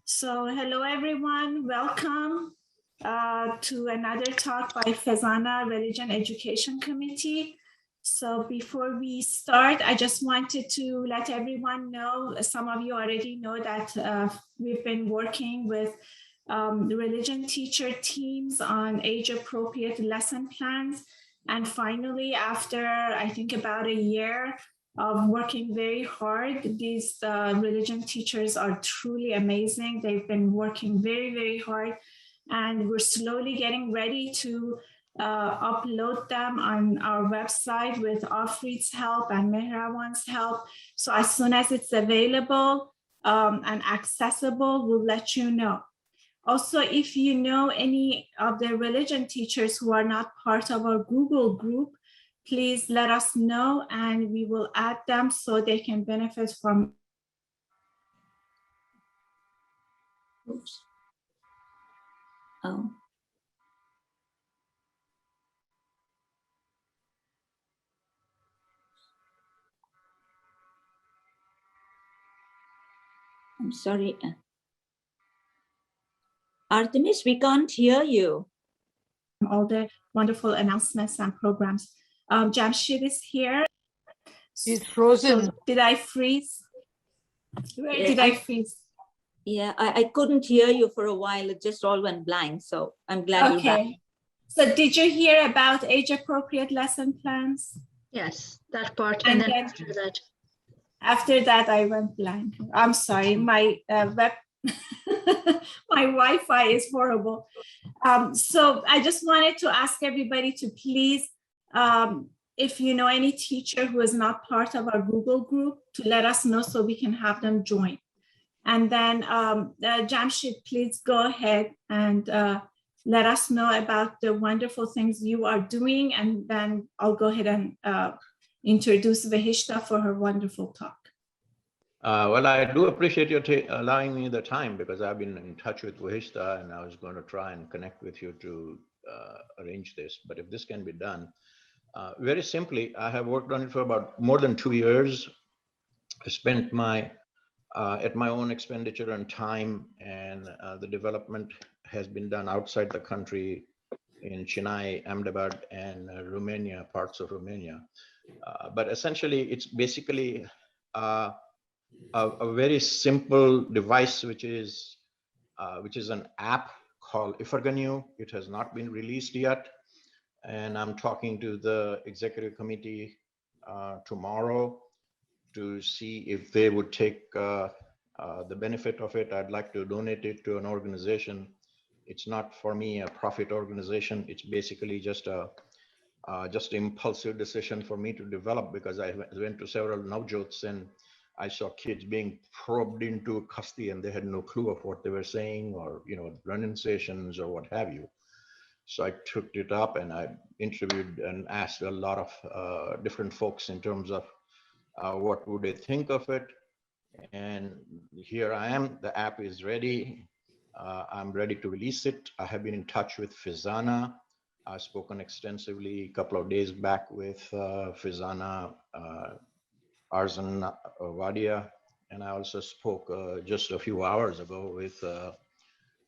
So hello everyone, welcome to another talk by FEZANA Religion Education Committee. So before we start, I just wanted to let everyone know, some of you already know that we've been working with the religion teacher teams on age-appropriate lesson plans. And finally, after I think about a year, of working very hard. These religion teachers are truly amazing. They've been working very, very hard, and we're slowly getting ready to upload them on our website with Afrid's help and Mehrawan's help. So as soon as it's available and accessible, we'll let you know. Also, if you know any of the religion teachers who are not part of our Google group, please let us know and we will add them so they can benefit from. Oops. Oh. I'm sorry. Artemis, we can't hear you. All the wonderful announcements and programs. Jamshid is here. He's frozen. So did I freeze? Where did I freeze? Yeah, I couldn't hear you for a while. It just all went blank. So I'm glad you're back. So did you hear about age-appropriate lesson plans? Yes, that part. And then after that, I went blank. I'm sorry, my web, my Wi-Fi is horrible. So I just wanted to ask everybody to please, if you know any teacher who is not part of our Google group, to let us know so we can have them join. And then Jamshid, please go ahead and let us know about the wonderful things you are doing. And then I'll go ahead and introduce Vehishta for her wonderful talk. Well, I do appreciate you allowing me the time, because I've been in touch with Vehishta and I was going to try and connect with you to arrange this. But if this can be done, very simply, I have worked on it for about more than 2 years. I spent at my own expenditure and time, and the development has been done outside the country in Chennai, Ahmedabad, and Romania, parts of Romania. But essentially, it's basically a very simple device, which is an app called Ifarganu. It has not been released yet, and I'm talking to the executive committee tomorrow to see if they would take the benefit of it. I'd like to donate it to an organization. It's not for me a profit organization. It's basically just an impulsive decision for me to develop, because I went to several navjots and I saw kids being probed into Kasti and they had no clue of what they were saying, or pronunciations or what have you. So I took it up and I interviewed and asked a lot of different folks in terms of what would they think of it. And here I am. The app is ready. I'm ready to release it. I have been in touch with FEZANA. I've spoken extensively a couple of days back with FEZANA Arzan Wadia, and I also spoke just a few hours ago with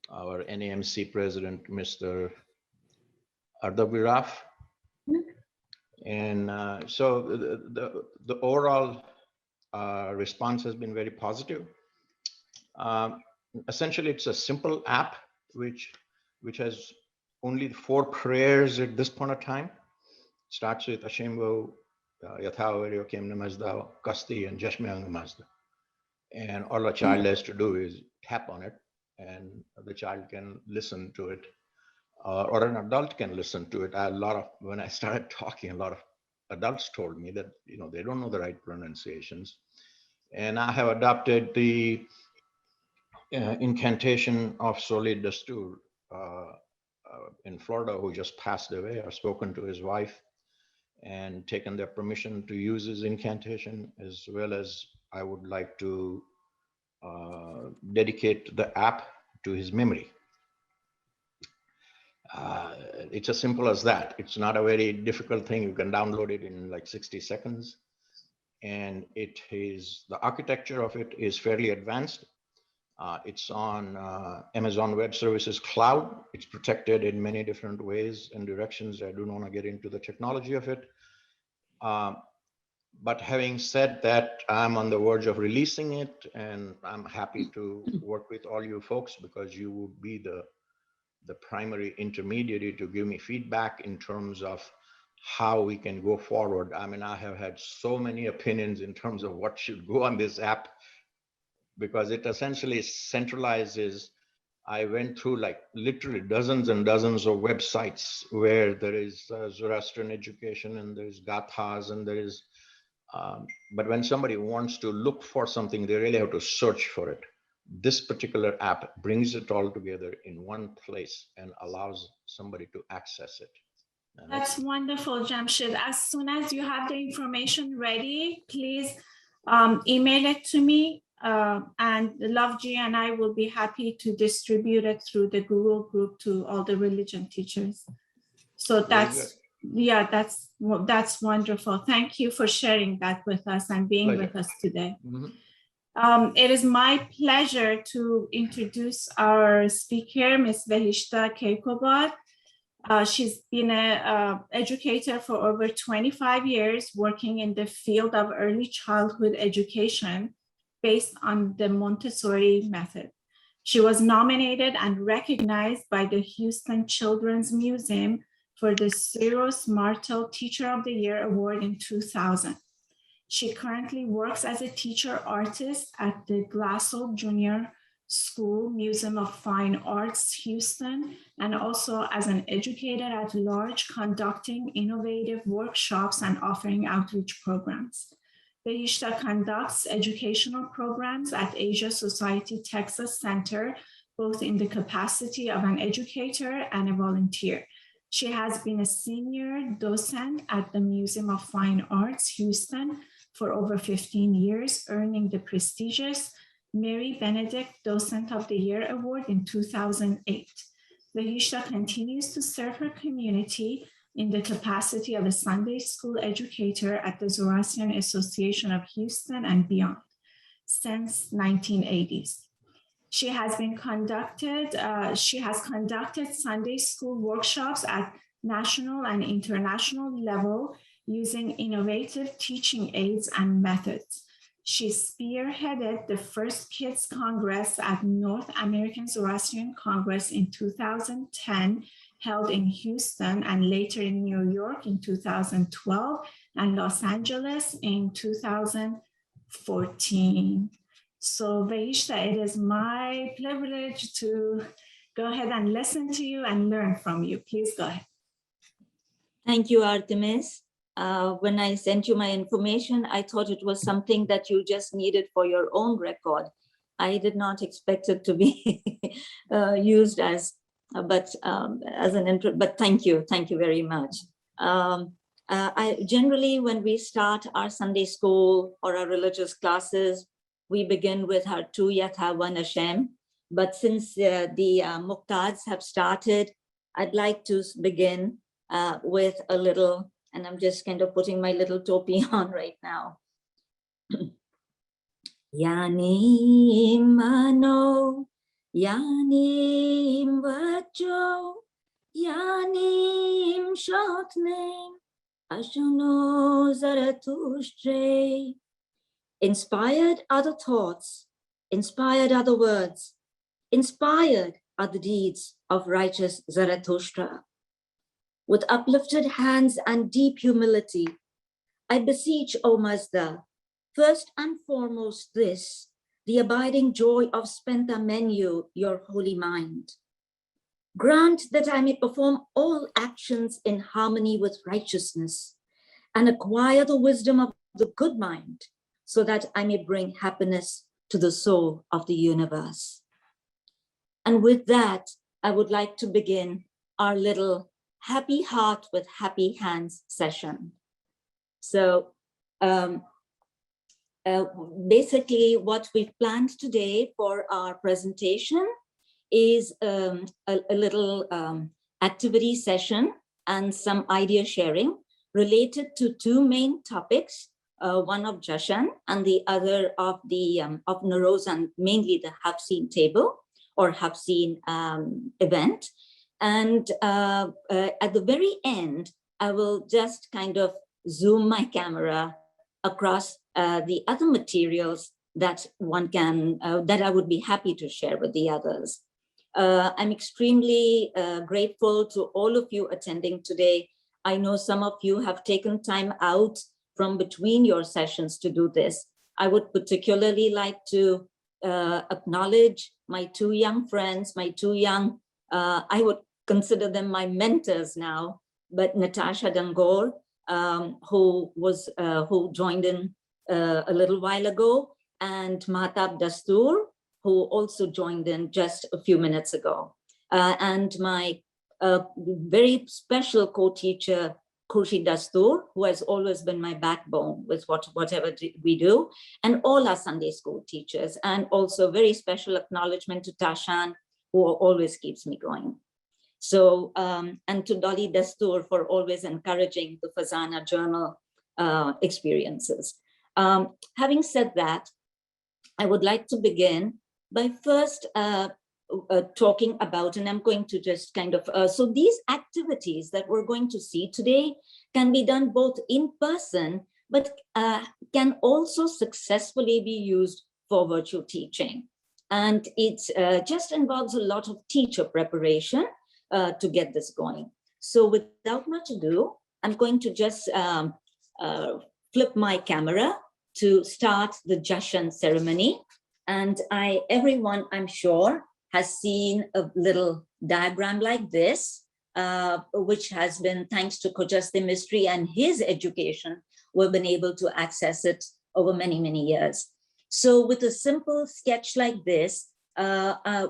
our NAMC president, Mr. Ardabiraf. And so the overall response has been very positive. Essentially, it's a simple app which has only 4 prayers at this point of time. Starts with Ashembo, Yathavaryo Kem Namazda, Kasti, and Jashmyang Namazda. And all a child has to do is tap on it, and the child can listen to it, or an adult can listen to it. When I started talking, a lot of adults told me that they don't know the right pronunciations. And I have adopted the incantation of Soli Dastur in Florida, who just passed away. I've spoken to his wife and taken their permission to use his incantation, as well as I would like to dedicate the app to his memory. It's as simple as that. It's not a very difficult thing. You can download it in like 60 seconds. And the architecture of it is fairly advanced. It's on Amazon Web Services Cloud. It's protected in many different ways and directions. I don't want to get into the technology of it. But having said that, I'm on the verge of releasing it, and I'm happy to work with all you folks because you would be the primary intermediary to give me feedback in terms of how we can go forward. I mean, I have had so many opinions in terms of what should go on this app because it essentially centralizes. I went through like literally dozens and dozens of websites where there is Zoroastrian education and there's Gathas and there is, but when somebody wants to look for something, they really have to search for it. This particular app brings it all together in one place and allows somebody to access it. And that's wonderful, Jamshid. As soon as you have the information ready, please email it to me. And Loveji and I will be happy to distribute it through the Google group to all the religion teachers. So that's, yeah, that's wonderful. Thank you for sharing that with us and being with us today. It is my pleasure to introduce our speaker, Ms. Vehishta Kaikobad. She's been an educator for over 25 years, working in the field of early childhood education based on the Montessori method. She was nominated and recognized by the Houston Children's Museum for the Spirros Martell Teacher of the Year Award in 2000. She currently works as a teacher artist at the Glassell Junior School Museum of Fine Arts, Houston, and also as an educator at large, conducting innovative workshops and offering outreach programs. Vehishta conducts educational programs at Asia Society Texas Center, both in the capacity of an educator and a volunteer. She has been a senior docent at the Museum of Fine Arts, Houston, for over 15 years, earning the prestigious Mary Benedict Docent of the Year Award in 2008. Vehishta continues to serve her community in the capacity of a Sunday school educator at the Zoroastrian Association of Houston and beyond since 1980s. She has conducted Sunday school workshops at national and international level using innovative teaching aids and methods. She spearheaded the first Kids Congress at North American Zoroastrian Congress in 2010, held in Houston and later in New York in 2012 and Los Angeles in 2014. So Vehishta, it is my privilege to go ahead and listen to you and learn from you. Please go ahead. Thank you, Artemis. When I sent you my information, I thought it was something that you just needed for your own record. I did not expect it to be used as, but thank you very much. I generally, when we start our Sunday school or our religious classes, we begin with our Tu Yatha One Hashem. But since the Muqtads have started, I'd like to begin with a little, and I'm just kind of putting my little topi on right now. Yanim Mano, Yanim Vajo, Yanim Shotname, Ashono Zarthushtis. Inspired are the thoughts, inspired are the words, inspired are the deeds of righteous Zarathustra. With uplifted hands and deep humility, I beseech, O Mazda, first and foremost this, the abiding joy of Spenta Menu, your holy mind. Grant that I may perform all actions in harmony with righteousness and acquire the wisdom of the good mind, so that I may bring happiness to the soul of the universe. And with that, I would like to begin our little Happy Heart with Happy Hands session. So basically what we've planned today for our presentation is a little activity session and some idea sharing related to two main topics. one of Jashan and the other of the of Narozan, mainly the Haft Seen table or Haft Seen event. And at the very end, I will just kind of zoom my camera across the other materials that one can, that I would be happy to share with the others. I'm extremely grateful to all of you attending today. I know some of you have taken time out from between your sessions to do this. I would particularly like to acknowledge my two young friends, my two young, I would consider them my mentors now, but Natasha Dangor, who joined in a little while ago, and Mahtab Dastur, who also joined in just a few minutes ago. And my very special co-teacher, Khurshid Dastur, who has always been my backbone with whatever we do, and all our Sunday school teachers, and also very special acknowledgement to Jashan, who always keeps me going. So, and to Dolly Dastur for always encouraging the FEZANA journal experiences. Having said that, I would like to begin by first talking about, and I'm going to just kind of, so these activities that we're going to see today can be done both in person, but can also successfully be used for virtual teaching. And it just involves a lot of teacher preparation to get this going. So without much ado, I'm going to just flip my camera to start the Jashan ceremony. And everyone, I'm sure, has seen a little diagram like this, which has been, thanks to Kojaste Mystery and his education, we've been able to access it over many, many years. So with a simple sketch like this,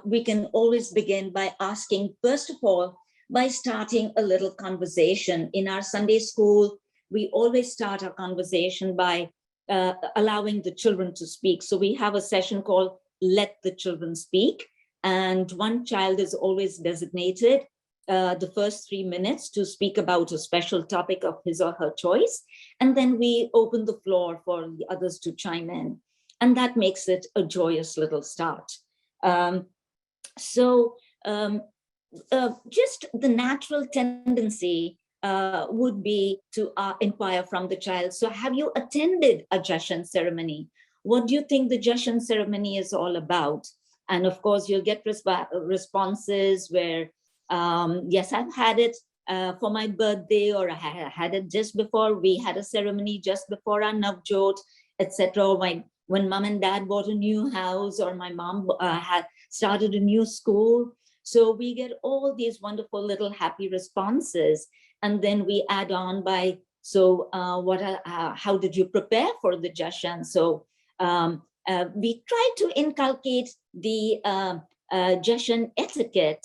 we can always begin by asking, first of all, by starting a little conversation. In our Sunday school, we always start our conversation by allowing the children to speak. So we have a session called Let the Children Speak. And one child is always designated the first 3 minutes to speak about a special topic of his or her choice. And then we open the floor for the others to chime in. And that makes it a joyous little start. Just the natural tendency would be to inquire from the child. So have you attended a Jashan ceremony? What do you think the Jashan ceremony is all about? And of course, you'll get responses where, yes, I've had it for my birthday, or I had it just before we had a ceremony, just before our Navjot, etc. When mom and dad bought a new house, or my mom had started a new school. So we get all these wonderful little happy responses. And then we add on by, so how did you prepare for the Jashan? So we try to inculcate the Jashan etiquette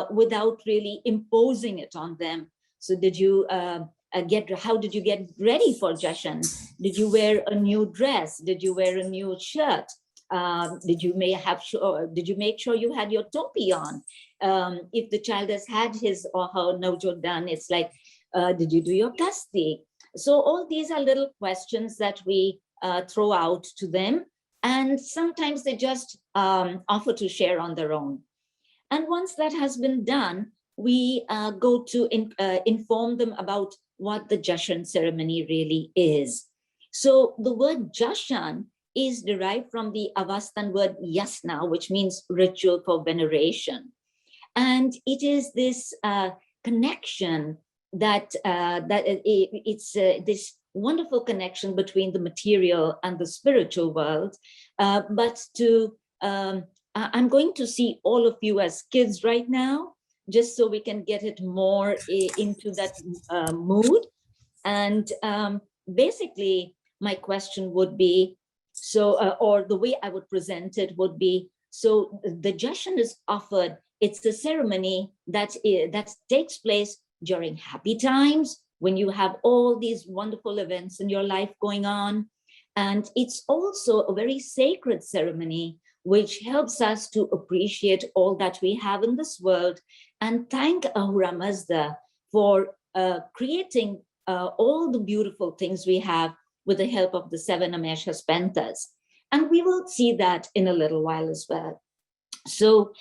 without really imposing it on them. So did you how did you get ready for Jashan? Did you wear a new dress? Did you wear a new shirt? Did you make sure you had your topi on? If the child has had his or her Navjot done, it's like, did you do your kasti? So all these are little questions that we throw out to them. And sometimes they just offer to share on their own. And once that has been done, we go to inform them about what the Jashan ceremony really is. So the word Jashan is derived from the Avastan word yasna, which means ritual for veneration. And it is this connection that, it's this wonderful connection between the material and the spiritual world. But I'm going to see all of you as kids right now, just so we can get it more into that mood. And basically, my question would be, or the way I would present it would be, so the Jashan is offered, it's a ceremony that takes place during happy times, when you have all these wonderful events in your life going on. And it's also a very sacred ceremony, which helps us to appreciate all that we have in this world and thank Ahura Mazda for creating all the beautiful things we have with the help of the 7 Ameshas Pentas. And we will see that in a little while as well. So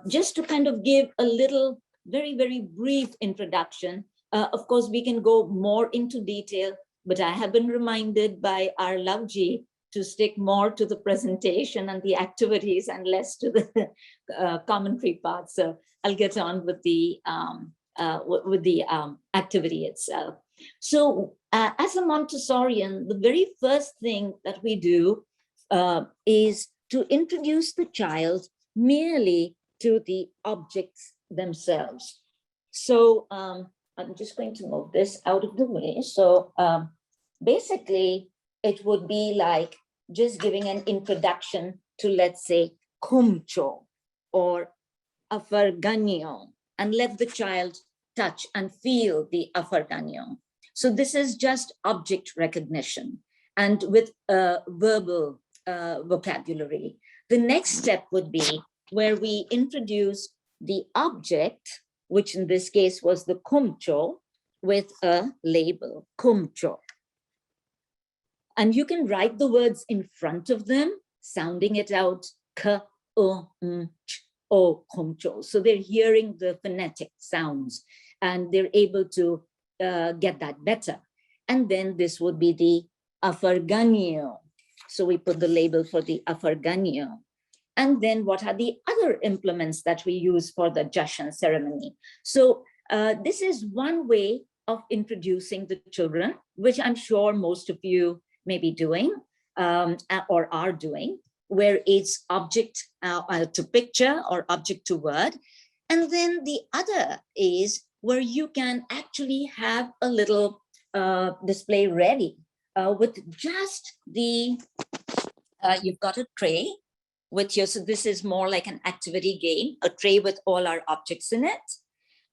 just to kind of give a little, very, very brief introduction, of course, we can go more into detail, but I have been reminded by our Lavji to stick more to the presentation and the activities and less to the commentary part. So I'll get on with the activity itself. So as a Montessorian, the very first thing that we do is to introduce the child merely to the objects themselves. So I'm just going to move this out of the way. So basically, it would be like just giving an introduction to, let's say, kumcho or afarganyo, and let the child touch and feel the afarganyo. So this is just object recognition and with verbal vocabulary. The next step would be where we introduce the object, which in this case was the kumcho, with a label, kumcho. And you can write the words in front of them, sounding it out, ka, o, ch, o, kumcho. So they're hearing the phonetic sounds and they're able to get that better. And then this would be the afarganyo. So we put the label for the afarganyo. And then what are the other implements that we use for the Jashan ceremony? So this is one way of introducing the children, which I'm sure most of you may be doing or are doing, where it's object to picture or object to word. And then the other is where you can actually have a little display ready with just the, you've got a tray with your, so this is more like an activity game, a tray with all our objects in it.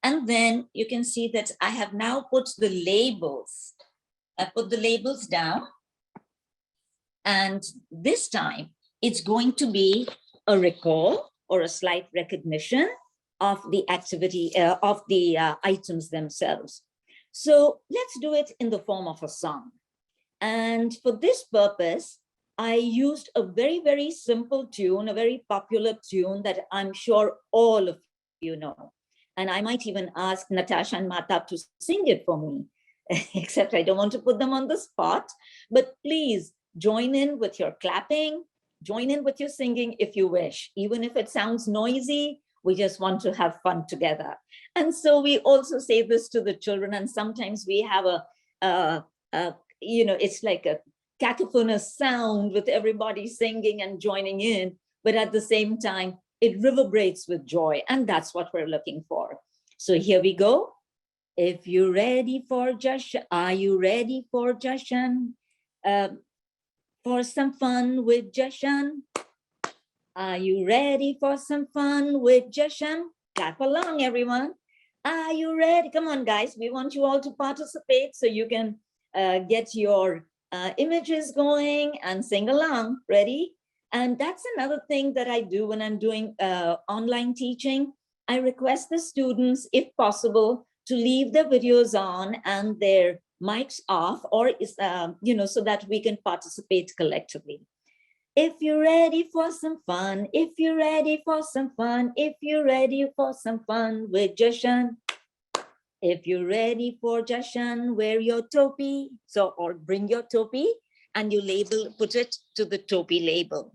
And then you can see that I have now put the labels. I put the labels down. And this time it's going to be a recall or a slight recognition of the activity, of the items themselves. So let's do it in the form of a song. And for this purpose, I used a very, very simple tune, a very popular tune that I'm sure all of you know. And I might even ask Natasha and Mahtab to sing it for me, except I don't want to put them on the spot. But please join in with your clapping, join in with your singing if you wish. Even if it sounds noisy, we just want to have fun together. And so we also say this to the children. And sometimes we have it's like a cacophonous sound with everybody singing and joining in, but at the same time, it reverberates with joy. And that's what we're looking for. So here we go. If you're ready for Jashan, are you ready for Jashan? For some fun with Jashan? Are you ready for some fun with Jashan? Clap along, everyone. Are you ready? Come on, guys. We want you all to participate so you can get your images going and sing along. Ready? And that's another thing that I do when I'm doing online teaching. I request the students, if possible, to leave their videos on and their mics off, or so that we can participate collectively. If you're ready for some fun, if you're ready for some fun, if you're ready for some fun with Jashan. If you're ready for Jashan, wear your topi. Or bring your topi and you put it to the topi label.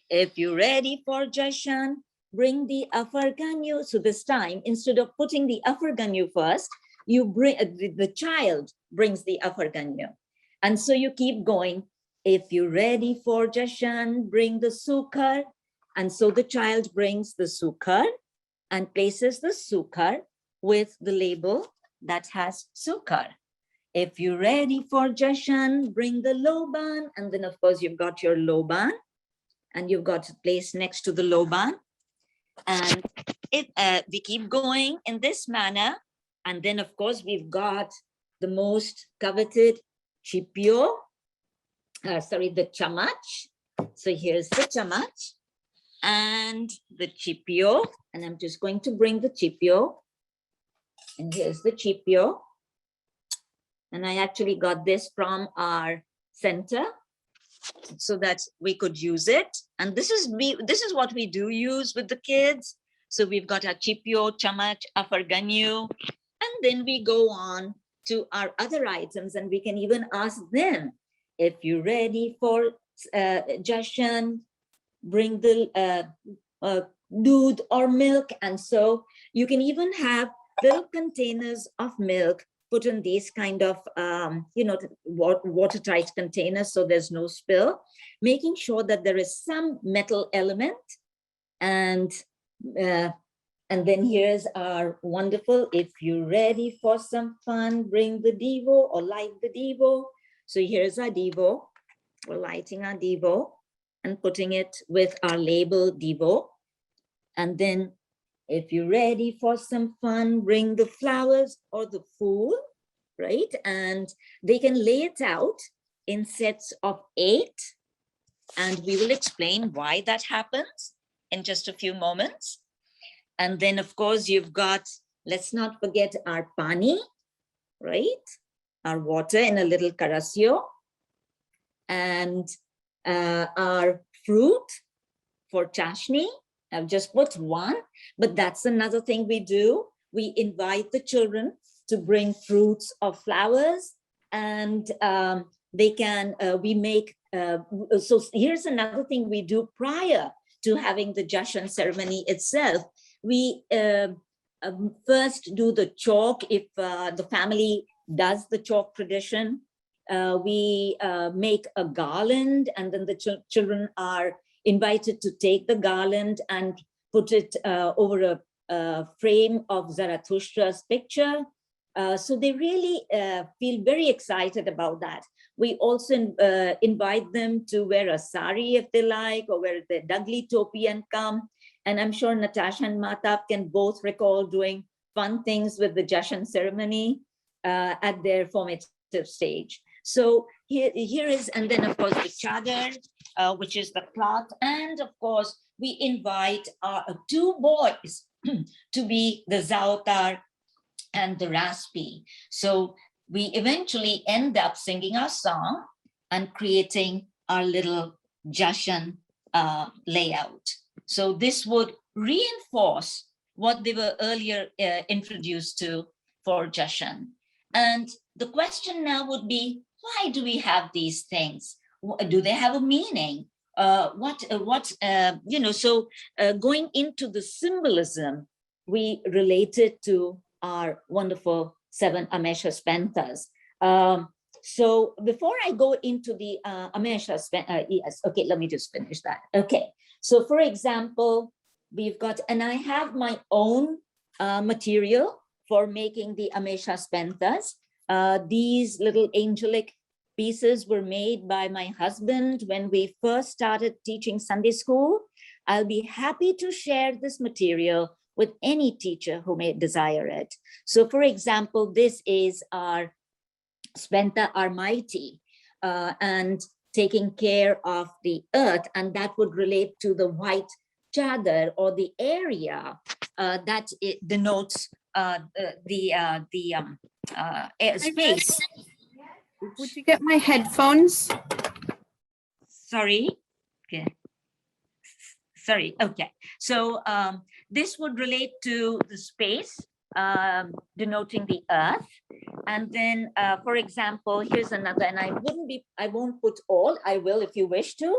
If you're ready for Jashan, bring the afarganyo. So this time, instead of putting the afarganyo first, you bring the child brings the afarganyo. And so you keep going. If you're ready for Jashan, bring the sukar. And so the child brings the sukar and places the sukar with the label that has sukar. If you're ready for Jashan, bring the loban. And then of course you've got your loban and you've got a place next to the loban. And we keep going in this manner. And then of course we've got the most coveted chipyo, the chamach. So here's the chamach and the chipyo. And I'm just going to bring the chipyo. And here's the chipyo. And I actually got this from our center so that we could use it. And this is what we do use with the kids. So we've got our chipio, chamach, afarganyu, and then we go on to our other items, and we can even ask them, if you're ready for Jashan, bring the doodh or milk. And so you can even have little containers of milk put in these kind of, watertight containers so there's no spill, making sure that there is some metal element. And then here's our wonderful, if you're ready for some fun, bring the Devo or light the Devo. So here's our Devo. We're lighting our Devo and putting it with our label Devo. And then if you're ready for some fun, bring the flowers or the fool, right? And they can lay it out in sets of 8. And we will explain why that happens in just a few moments. And then, of course, you've got, let's not forget our pani, right? Our water in a little karasio. And our fruit for chashni. I've just put one, but that's another thing we do. We invite the children to bring fruits or flowers, and they can, we make, so here's another thing we do prior to having the Jashan ceremony itself. We first do the chalk, if the family does the chalk tradition. We make a garland, and then the children are invited to take the garland and put it over a frame of Zarathushtra's picture. So they really feel very excited about that. We also invite them to wear a sari if they like, or wear the dagli topi and come. And I'm sure Natasha and Matab can both recall doing fun things with the Jashan ceremony at their formative stage. So here is, and then of course the chadar, which is the cloth. And of course, we invite our 2 boys to be the Zautar and the Raspi. So we eventually end up singing our song and creating our little Jashan layout. So this would reinforce what they were earlier introduced to for Jashan. And the question now would be, why do we have these things? Do they have a meaning? So going into the symbolism, we relate it to our wonderful 7 Amesha Spentas. So before I go into the Amesha Spenta, yes, okay, let me just finish that. Okay, so for example, we've got, and I have my own material for making the Amesha Spentas. These little angelic pieces were made by my husband when we first started teaching Sunday school. I'll be happy to share this material with any teacher who may desire it. So for example, this is our Spenta Almighty and taking care of the earth, and that would relate to the white chadar or the area that it denotes space. Would you get my headphones? Sorry. Okay. Sorry. Okay. So this would relate to the space, denoting the earth. And then, for example, here's another, and I won't put all, I will if you wish to,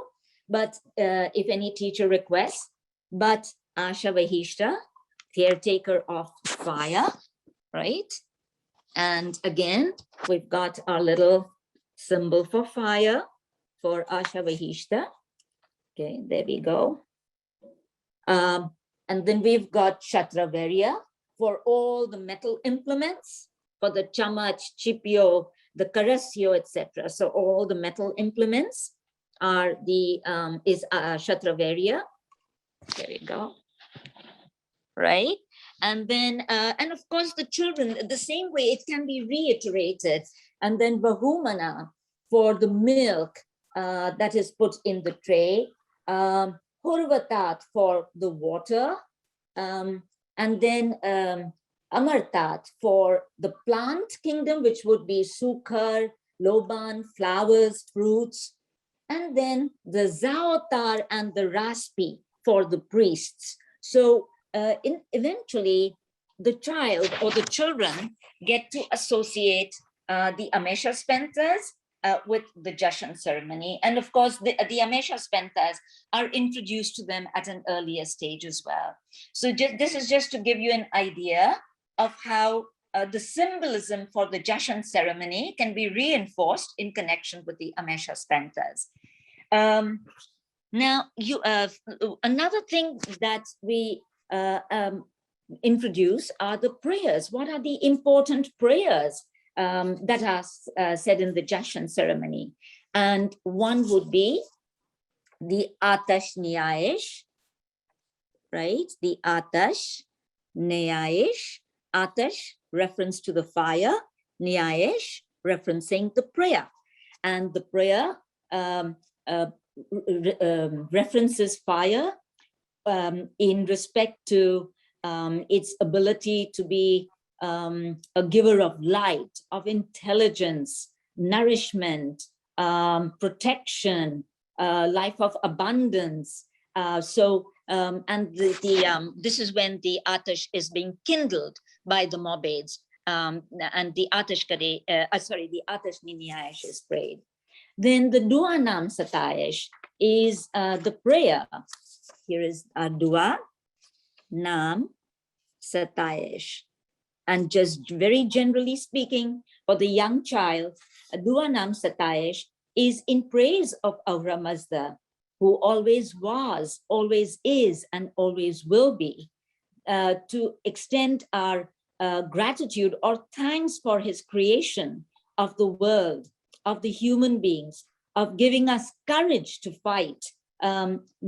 but if any teacher requests, but Asha Vehishta, caretaker of fire, right? And again, we've got our little symbol for fire for Asha Vehishta. Okay, there we go. And then we've got Shatravarya for all the metal implements, for the chamach, chipio, the karasio, etc. So all the metal implements are the is Shatravarya. There we go. Right. And then, and of course, the children, the same way, it can be reiterated. And then Bahumana for the milk that is put in the tray. Hurvatat for the water. And then Amartat for the plant kingdom, which would be Sukar, Loban, flowers, fruits, and then the Zaotar and the Raspi for the priests. So eventually the child or the children get to associate the Amesha Spentas with the Jashan ceremony. And of course, the Amesha Spentas are introduced to them at an earlier stage as well. So this is just to give you an idea of how the symbolism for the Jashan ceremony can be reinforced in connection with the Amesha Spentas. Now, another thing that we introduce are the prayers. What are the important prayers that are said in the Jashan ceremony? And one would be the Atash Nyayesh, right? The Atash Nyayesh. Atash, reference to the fire. Nyayesh, referencing the prayer. And the prayer references fire in respect to its ability to be a giver of light, of intelligence, nourishment, protection, life of abundance. And this is when the Atash is being kindled by the Mobeds, and the Atash the Atash Nyayesh is prayed. Then the Dua Nam Satayesh is the prayer. Here is a Dua Nam Satayesh. And just very generally speaking, for the young child, a Dua Nam Satayesh is in praise of Ahura Mazda, who always was, always is, and always will be, to extend our gratitude or thanks for his creation of the world, of the human beings, of giving us courage to fight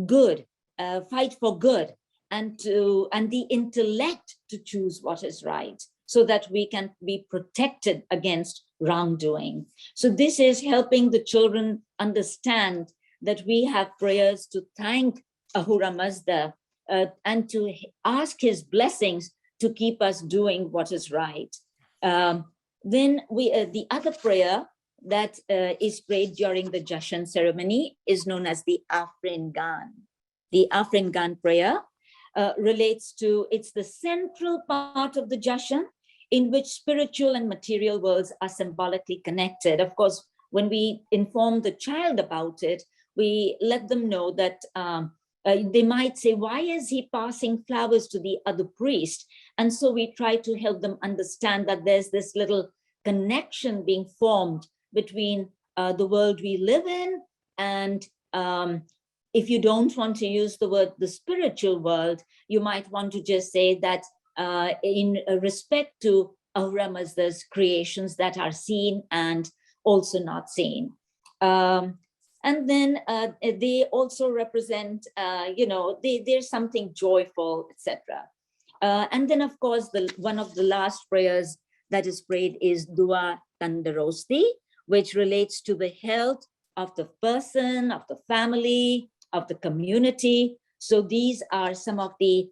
good, fight for good, and the intellect to choose what is right, so that we can be protected against wrongdoing. So this is helping the children understand that we have prayers to thank Ahura Mazda and to ask his blessings to keep us doing what is right. Then the other prayer that is prayed during the Jashan ceremony is known as the Afrin Gan. The Afrin Gan prayer relates to, it's the central part of the Jashan in which spiritual and material worlds are symbolically connected. Of course, when we inform the child about it, we let them know that they might say, why is he passing flowers to the other priest? And so we try to help them understand that there's this little connection being formed between the world we live in and if you don't want to use the word the spiritual world, you might want to just say that in respect to Ahura Mazda's creations that are seen and also not seen. And then they also represent, there's something joyful, etc. And then, of course, one of the last prayers that is prayed is Dua Tandarosti, which relates to the health of the person, of the family, of the community. So these are some of the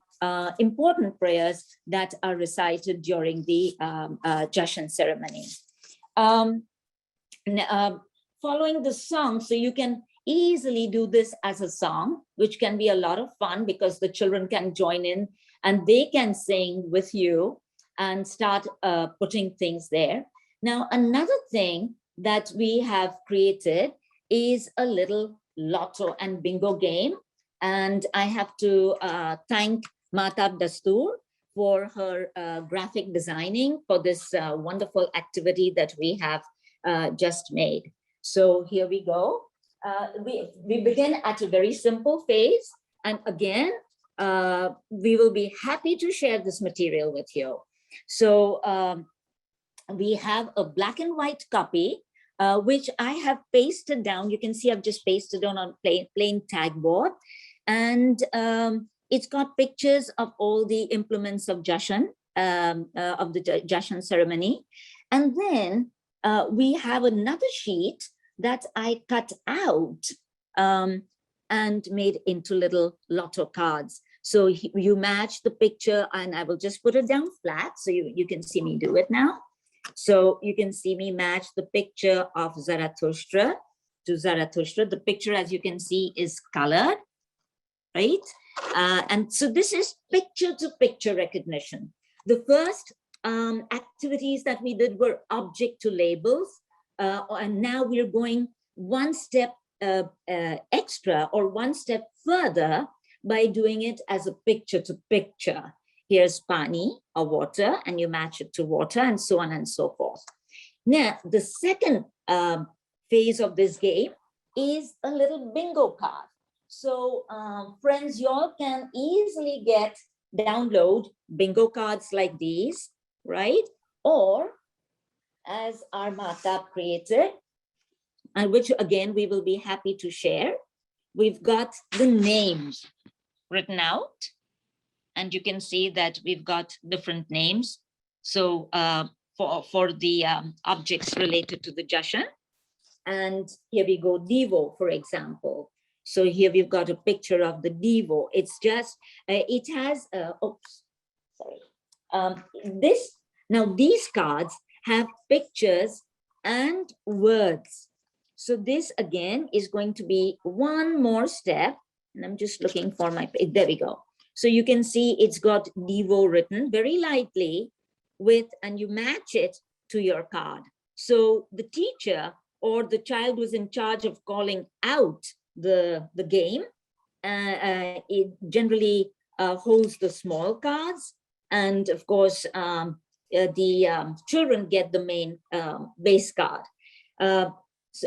important prayers that are recited during the Jashan ceremony. Following the song, so you can easily do this as a song, which can be a lot of fun because the children can join in and they can sing with you and start putting things there. Now, another thing that we have created is a little Lotto and bingo game. And I have to thank Mahtab Dastur for her graphic designing for this wonderful activity that we have just made. So here we go. We begin at a very simple phase. And again, we will be happy to share this material with you. So we have a black and white copy, which I have pasted down. You can see I've just pasted on plain tag board. And it's got pictures of all the implements of Jashan, of the Jashan ceremony. And then we have another sheet that I cut out and made into little Lotto cards. So you match the picture, and I will just put it down flat so you can see me do it now. So you can see me match the picture of Zarathustra to Zarathustra. The picture, as you can see, is colored, right? And so this is picture-to-picture recognition. The first activities that we did were object to labels, and now we're going one step extra or one step further by doing it as a picture-to-picture. Here's pani, or water, and you match it to water, and so on and so forth. Now, the second phase of this game is a little bingo card. So friends, you all can easily download bingo cards like these, right? Or as our Mata created, and which again, we will be happy to share. We've got the names written out, and you can see that we've got different names. So for the objects related to the Jashan. And here we go, Devo, for example. So here we've got a picture of the Devo. It's just, it has, oops, sorry. Now these cards have pictures and words. So this again is going to be one more step. And I'm just looking for my, there we go. So you can see it's got Devo written very lightly and you match it to your card. So the teacher or the child who's in charge of calling out the game, it generally holds the small cards. And of course, the children get the main base card.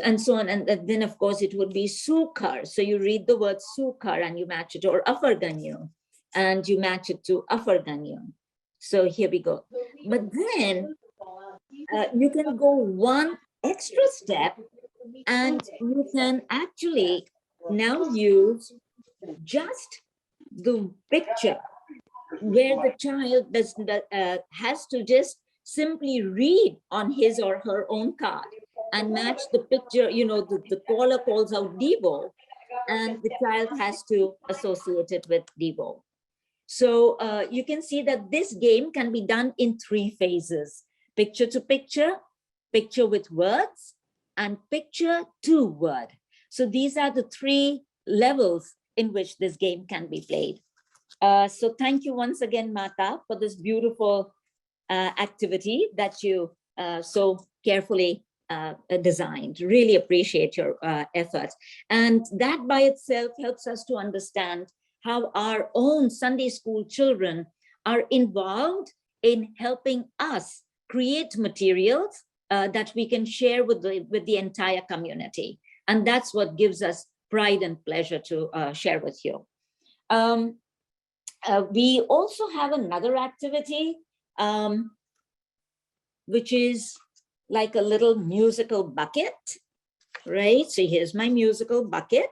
And so on. And then, of course, it would be Sukar. So you read the word Sukar and you match it, or Afarganyu, and you match it to Afarganyu. So here we go. But then you can go one extra step, and you can actually now use just the picture where the child has to just simply read on his or her own card and match the picture. You know, the caller calls out Devo, and the child has to associate it with Devo. So you can see that this game can be done in 3 phases: picture to picture, picture with words, and picture to word. So these are the 3 levels in which this game can be played. So thank you once again, Mata, for this beautiful activity that you so carefully designed. Really appreciate your efforts. And that by itself helps us to understand how our own Sunday school children are involved in helping us create materials that we can share with the entire community. And that's what gives us pride and pleasure to share with you. We also have another activity, which is like a little musical bucket, right? So here's my musical bucket.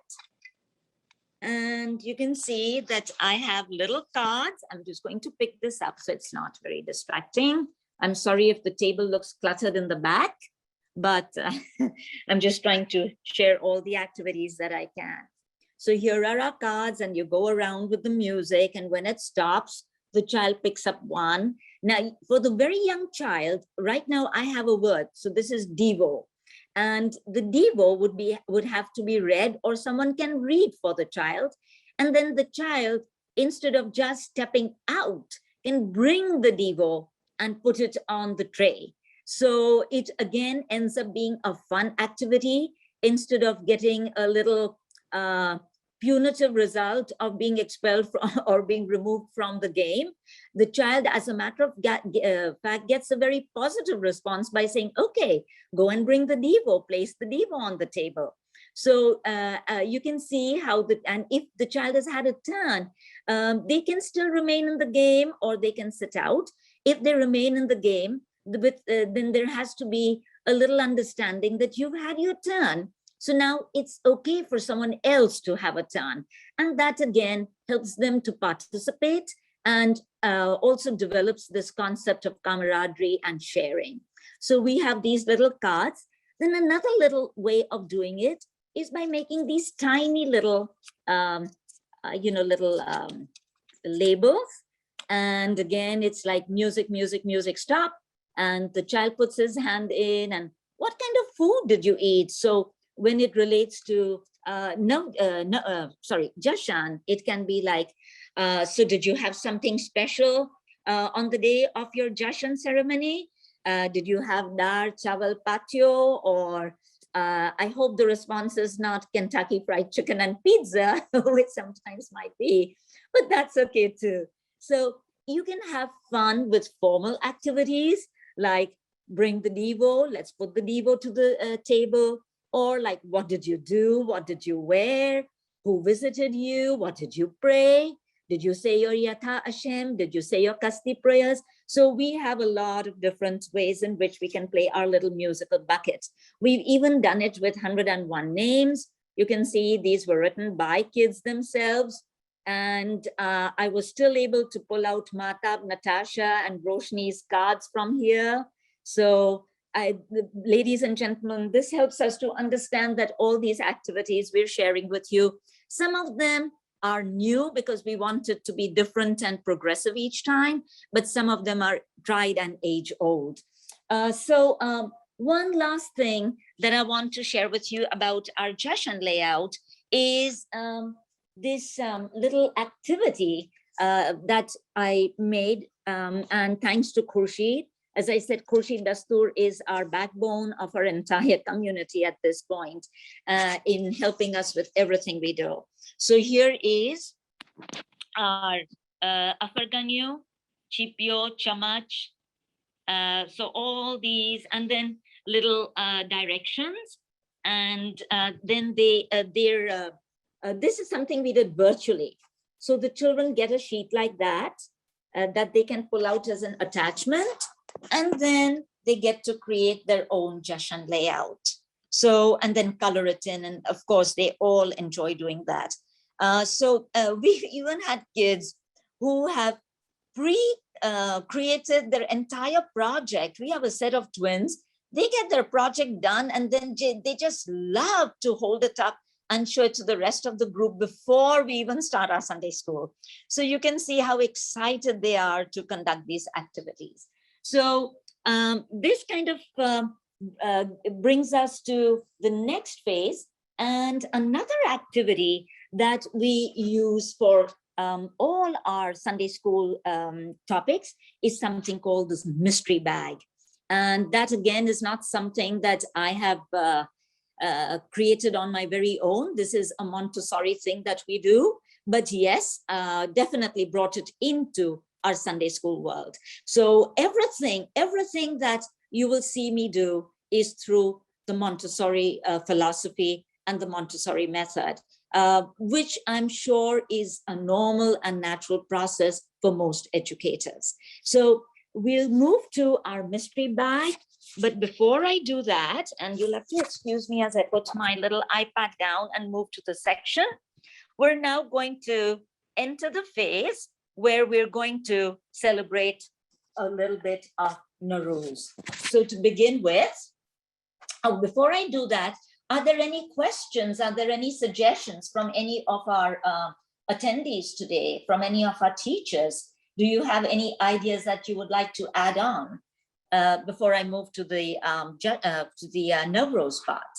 And you can see that I have little cards. I'm just going to pick this up so it's not very distracting. I'm sorry if the table looks cluttered in the back, but I'm just trying to share all the activities that I can. So here are our cards, and you go around with the music, and when it stops, the child picks up one. Now, for the very young child, right now I have a word. So this is Devo. And the Devo would have to be read, or someone can read for the child. And then the child, instead of just stepping out, can bring the Devo and put it on the tray. So it again ends up being a fun activity instead of getting a little punitive result of being expelled from, or being removed from the game. The child, as a matter of fact, gets a very positive response by saying, okay, go and bring the Devo, place the Devo on the table. So you can see how and if the child has had a turn, they can still remain in the game, or they can sit out. If they remain in the game, then there has to be a little understanding that you've had your turn. So now it's okay for someone else to have a turn. And that again helps them to participate, and also develops this concept of camaraderie and sharing. So we have these little cards. Then another little way of doing it is by making these tiny little, labels. And again, it's like music, music, music, stop. And the child puts his hand in and what kind of food did you eat? So when it relates to, Jashan, it can be like, so did you have something special on the day of your Jashan ceremony? Did you have dar, chawal, patio, or I hope the response is not Kentucky Fried Chicken and pizza, which sometimes might be, but that's okay too. So you can have fun with formal activities like bring the Devo, let's put the Devo to the table, or like, what did you do? What did you wear? Who visited you? What did you pray? Did you say your Yatha Hashem? Did you say your Kasti prayers? So we have a lot of different ways in which we can play our little musical buckets. We've even done it with 101 names. You can see these were written by kids themselves. And I was still able to pull out Mahtab, Natasha, and Roshni's cards from here. So ladies and gentlemen, this helps us to understand that all these activities we're sharing with you, some of them are new because we want it to be different and progressive each time, but some of them are tried and age old. One last thing that I want to share with you about our Jashan layout is this little activity that I made, and thanks to Khurshid. As I said, Khurshid Dastur is our backbone of our entire community at this point in helping us with everything we do. So here is our Afarganyu, Chipyo, Chamach. So all these, and then little directions. And then this is something we did virtually. So the children get a sheet like that, that they can pull out as an attachment. And then they get to create their own Jashan layout. So, and then color it in. And of course, they all enjoy doing that. We even had kids who have created their entire project. We have a set of twins. They get their project done and then they just love to hold it up and show it to the rest of the group before we even start our Sunday school. So you can see how excited they are to conduct these activities. So this kind of brings us to the next phase, and another activity that we use for all our Sunday school topics is something called this mystery bag. And that again is not something that I have created on my very own. This is a Montessori thing that we do, but yes, definitely brought it into our Sunday school world. So everything that you will see me do is through the Montessori philosophy and the Montessori method, which I'm sure is a normal and natural process for most educators. So we'll move to our mystery bag. But before I do that, and you'll have to excuse me as I put my little iPad down and move to the section, we're now going to enter the phase where we're going to celebrate a little bit of Nowruz. So to begin with, before I do that, are there any questions? Are there any suggestions from any of our attendees today, from any of our teachers? Do you have any ideas that you would like to add on before I move to the Nowruz part?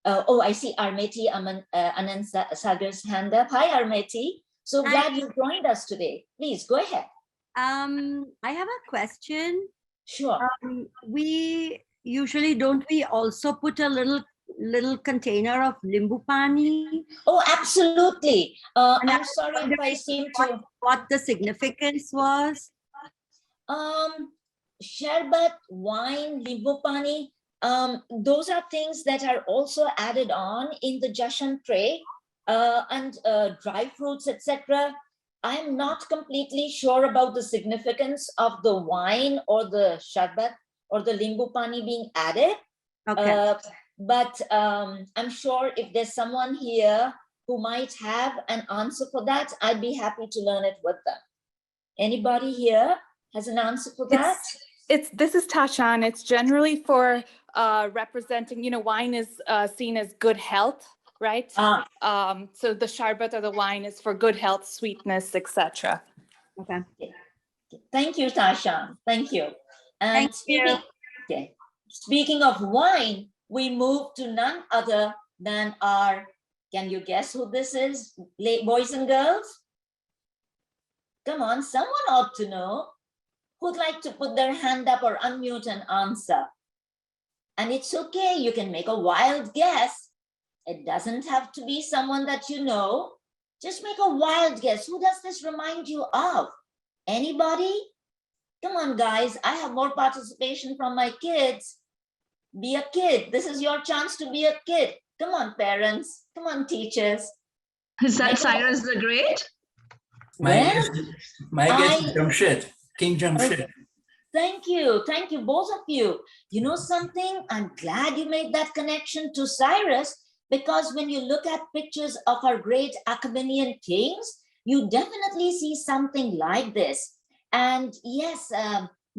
Oh, I see Armeti Anand Sagar's hand up. Hi, Armeti. So glad you joined us today. Please go ahead. I have a question. Sure. We usually, don't we also put a little container of limbu pani? Oh, absolutely. I'm sorry if I seem to. What the significance was? Sharbat, wine, limbu pani, those are things that are also added on in the Jashan tray, and dry fruits, etc. I'm not completely sure about the significance of the wine or the sharbat or the limbu pani being added. Okay. But I'm sure if there's someone here who might have an answer for that, I'd be happy to learn it with them. Anybody here has an answer for that? This is Tashan. It's generally for representing, wine is seen as good health. right? So the sharbat or the wine is for good health, sweetness, etc. Okay. Thank you, Tasha. Thank you. And Thank you. speaking of wine, we move to none other than our, can you guess who this is, boys and girls? Come on, someone ought to know. Who'd like to put their hand up or unmute and answer? And it's okay, you can make a wild guess. It doesn't have to be someone that you know. Just make a wild guess. Who does this remind you of? Anybody? Come on, guys. I have more participation from my kids. Be a kid. This is your chance to be a kid. Come on, parents. Come on, teachers. Is that Cyrus the Great? My guess is Jamshed, King Jamshed. Thank you. Thank you, both of you. You know something? I'm glad you made that connection to Cyrus, because when you look at pictures of our great Achaemenian kings, you definitely see something like this. And yes,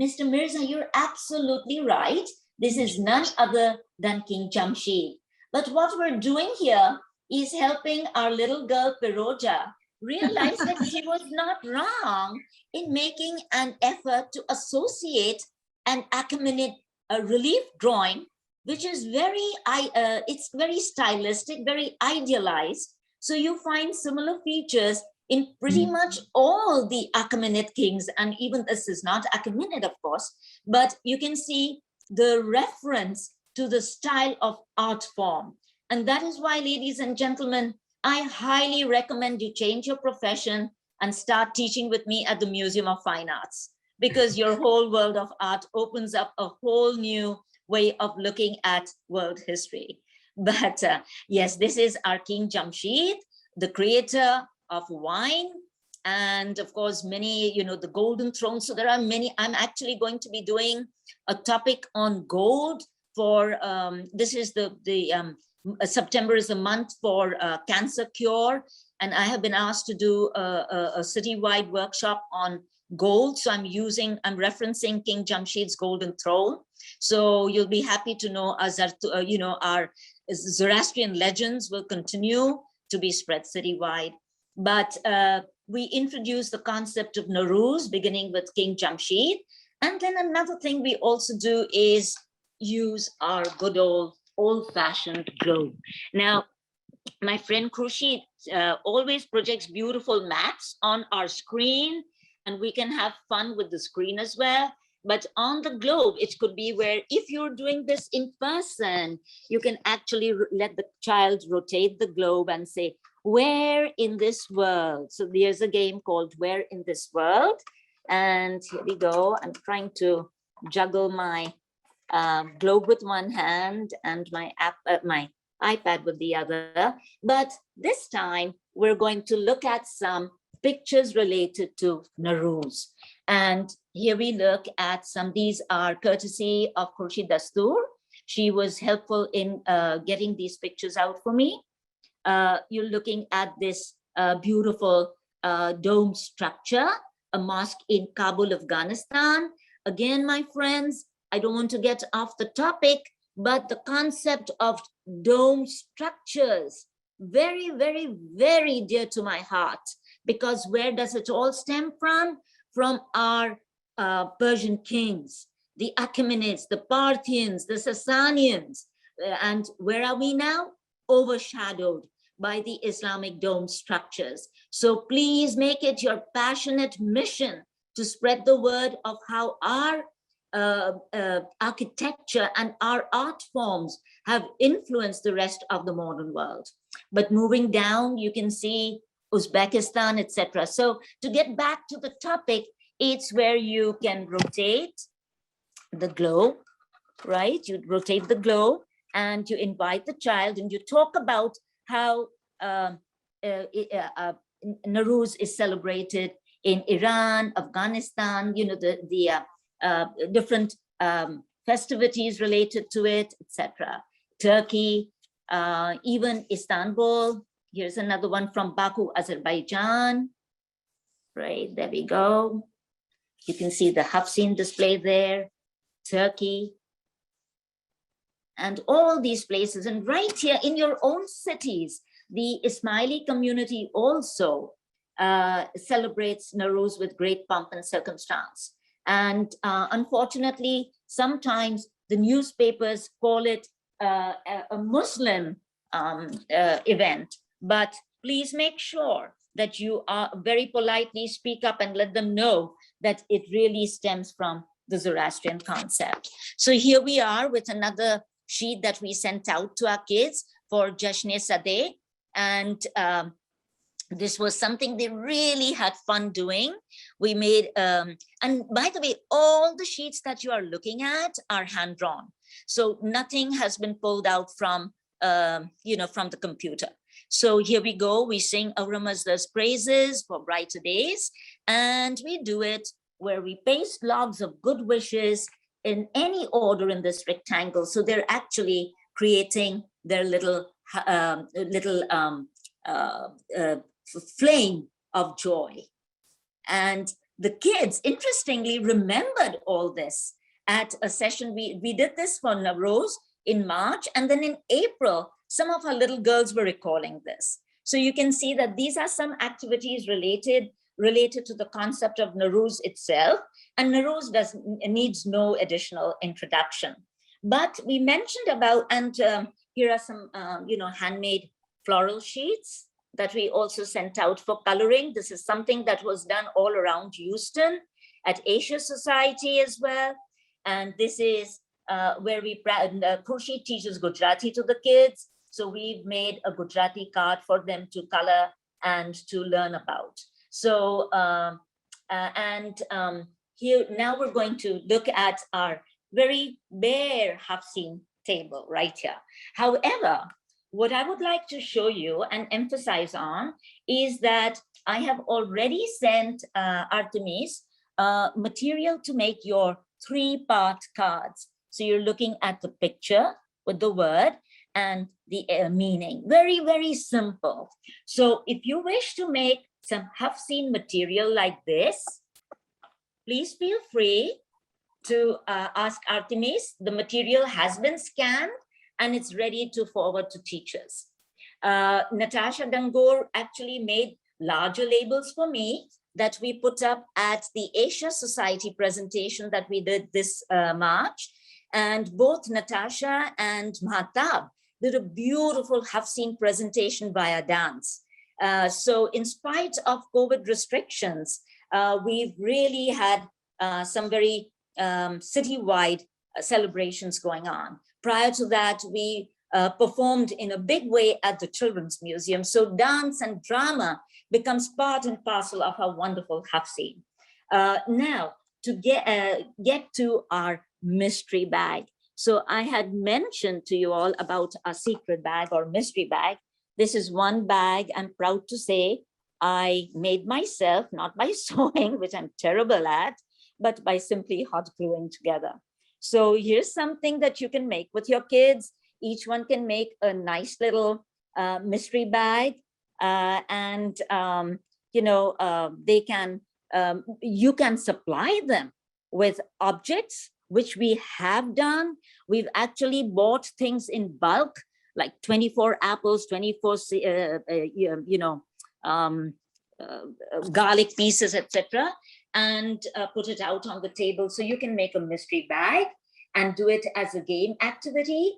Mr. Mirza, you're absolutely right. This is none other than King Jamshed. But what we're doing here is helping our little girl Piroja realize that she was not wrong in making an effort to associate an Achaemenid relief drawing, which is it's very stylistic, very idealized. So you find similar features in pretty much all the Achaemenid kings, and even this is not Achaemenid, of course, but you can see the reference to the style of art form. And that is why, ladies and gentlemen, I highly recommend you change your profession and start teaching with me at the Museum of Fine Arts, because your whole world of art opens up a whole new way of looking at world history. But yes, this is our King Jamshed, the creator of wine, and of course, many, the golden throne. So there are many. I'm actually going to be doing a topic on gold for, this is September is the month for cancer cure. And I have been asked to do a citywide workshop on gold. So I'm referencing King Jamshed's golden throne. So you'll be happy to know our Zoroastrian legends will continue to be spread citywide. But we introduced the concept of Nowruz, beginning with King Jamshed. And then another thing we also do is use our good old-fashioned globe. Now, my friend Khurshid always projects beautiful maps on our screen, and we can have fun with the screen as well. But on the globe, it could be where, if you're doing this in person, you can actually let the child rotate the globe and say, where in this world? So there's a game called Where in This World? And here we go. I'm trying to juggle my globe with one hand and my iPad with the other. But this time, we're going to look at some pictures related to Nowruz. And here we look at some, these are courtesy of Khurshid Dastur. She was helpful in getting these pictures out for me. You're looking at this beautiful dome structure, a mosque in Kabul, Afghanistan. Again, my friends, I don't want to get off the topic, but the concept of dome structures, very, very, very dear to my heart, because where does it all stem from? From our Persian kings, the Achaemenids, the Parthians, the Sasanians. And where are we now? Overshadowed by the Islamic dome structures. So please make it your passionate mission to spread the word of how our architecture and our art forms have influenced the rest of the modern world. But moving down, you can see Uzbekistan, etc. So to get back to the topic, it's where you can rotate the globe, right? You rotate the globe and you invite the child and you talk about how Nowruz is celebrated in Iran, Afghanistan, the different festivities related to it, etc. Turkey, even Istanbul. Here's another one from Baku, Azerbaijan. Right, there we go. You can see the Haft Seen display there. Turkey. and all these places. And right here in your own cities, the Ismaili community also celebrates Nowruz with great pomp and circumstance. And unfortunately, sometimes the newspapers call it a Muslim event, but please make sure that you are very politely speak up and let them know that it really stems from the Zoroastrian concept. So here we are with another sheet that we sent out to our kids for Jashn-e-Sadeh. And this was something they really had fun doing. We made, and by the way, all the sheets that you are looking at are hand-drawn. So nothing has been pulled out from, from the computer. So here we go, we sing Auramazda's praises for brighter days, and we do it where we paste logs of good wishes in any order in this rectangle. So they're actually creating their little flame of joy. And the kids, interestingly, remembered all this at a session. We did this for Nowruz in March, and then in April, some of our little girls were recalling this. So you can see that these are some activities related to the concept of Nowruz itself, and Nowruz needs no additional introduction. But we mentioned about, and here are some, handmade floral sheets that we also sent out for coloring. This is something that was done all around Houston at Asia Society as well. And this is where Khurshid teaches Gujarati to the kids. So we've made a Gujarati card for them to color and to learn about. So, here, now we're going to look at our very bare Haft Seen table right here. However, what I would like to show you and emphasize on is that I have already sent Artemis material to make your 3-part cards. So you're looking at the picture with the word and the meaning. Very, very simple. So if you wish to make some Haft Seen material like this, please feel free to ask Artemis. The material has been scanned and it's ready to forward to teachers. Natasha Dangur actually made larger labels for me that we put up at the Asia Society presentation that we did this March. And both Natasha and Mahtab did a beautiful Haft Seen presentation via dance. So in spite of COVID restrictions, we've really had some very citywide celebrations going on. Prior to that, we performed in a big way at the Children's Museum. So dance and drama becomes part and parcel of our wonderful Haft Seen. Now, to get to our mystery bag. So I had mentioned to you all about a secret bag or mystery bag. This is one bag I'm proud to say I made myself, not by sewing, which I'm terrible at, but by simply hot gluing together. So here's something that you can make with your kids. Each one can make a nice little mystery bag, they can, you can supply them with objects, which we have done. We've actually bought things in bulk, like 24 apples, 24, garlic pieces, etc., and put it out on the table. So you can make a mystery bag and do it as a game activity,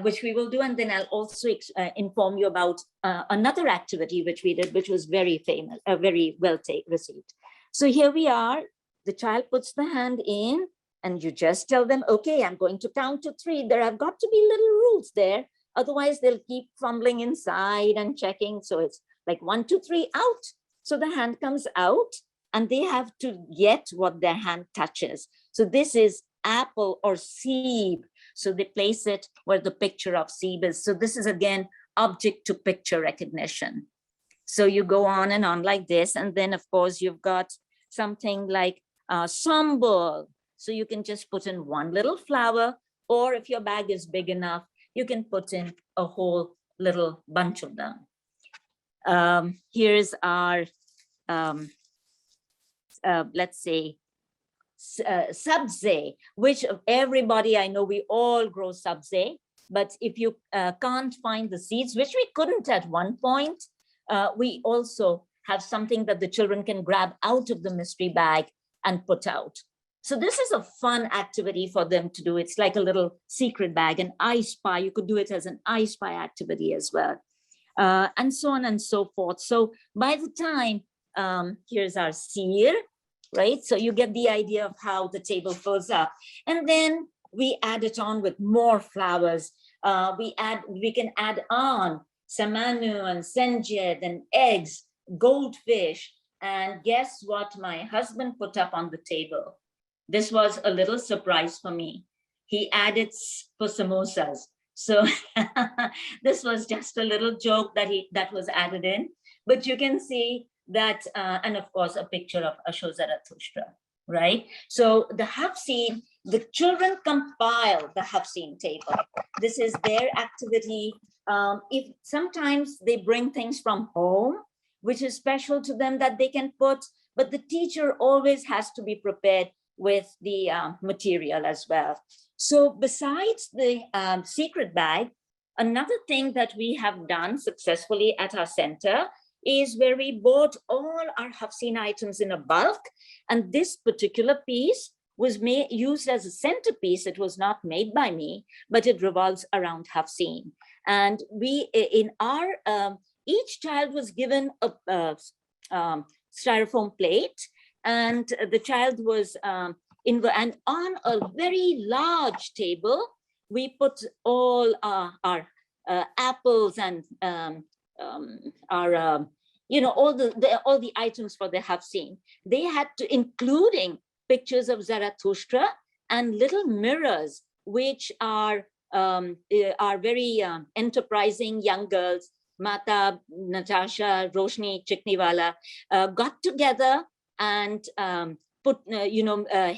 which we will do. And then I'll also inform you about another activity which we did, which was very famous, very well received. So here we are. The child puts the hand in and you just tell them, okay, I'm going to count to 3. There have got to be little rules there. Otherwise, they'll keep fumbling inside and checking. So it's like 1, 2, 3, out. So the hand comes out and they have to get what their hand touches. So this is apple or seed. So they place it where the picture of seed is. So this is again, object to picture recognition. So you go on and on like this. And then of course you've got something like sambal. So you can just put in one little flower, or if your bag is big enough, you can put in a whole little bunch of them. Here's our, let's say, sabze, which everybody, I know we all grow sabze, but if you can't find the seeds, which we couldn't at one point, we also have something that the children can grab out of the mystery bag and put out. So this is a fun activity for them to do. It's like a little secret bag, an I Spy. You could do it as an I Spy activity as well, and so on and so forth. So by the time, here's our seer, right? So you get the idea of how the table fills up. And then we add it on with more flowers. We can add on samanu and senjed and eggs, goldfish. And guess what my husband put up on the table? This was a little surprise for me. He added for samosas. So this was just a little joke that was added in. But you can see that, and of course, a picture of Asho Zarathustra, right? So the Haft Seen, the children compile the Haft Seen table. This is their activity. If sometimes they bring things from home, which is special to them that they can put, but the teacher always has to be prepared with the material as well. So besides the secret bag, another thing that we have done successfully at our center is where we bought all our Haft Seen items in a bulk. And this particular piece was used as a centerpiece. It was not made by me, but it revolves around Haft Seen. And we, in our, each child was given a styrofoam plate, and the child was and on a very large table, we put all our apples and our, all the items for the Haft Seen. They had to, including pictures of Zarathustra and little mirrors, which are very enterprising young girls. Mata, Natasha, Roshni, Chikniwala got together and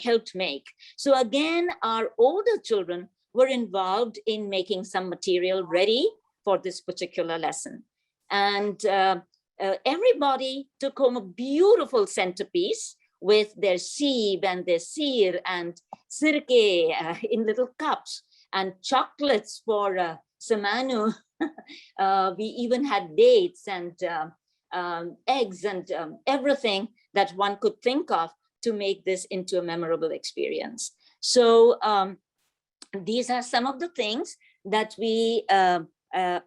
helped make. So again, our older children were involved in making some material ready for this particular lesson. And everybody took home a beautiful centerpiece with their sieve and their seer and sirke in little cups and chocolates for samanu. We even had dates and eggs and everything that one could think of to make this into a memorable experience. So these are some of the things that we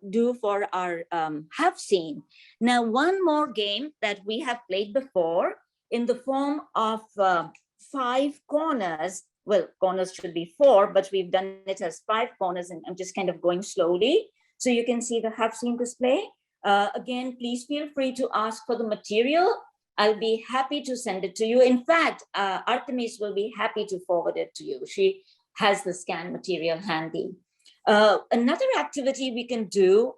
do for our Haft Seen. Now, one more game that we have played before in the form of 5 corners. Well, corners should be 4, but we've done it as 5 corners, and I'm just kind of going slowly. So you can see the Haft Seen display. Again, please feel free to ask for the material. I'll be happy to send it to you. In fact, Artemis will be happy to forward it to you. She has the scan material handy. Another activity we can do,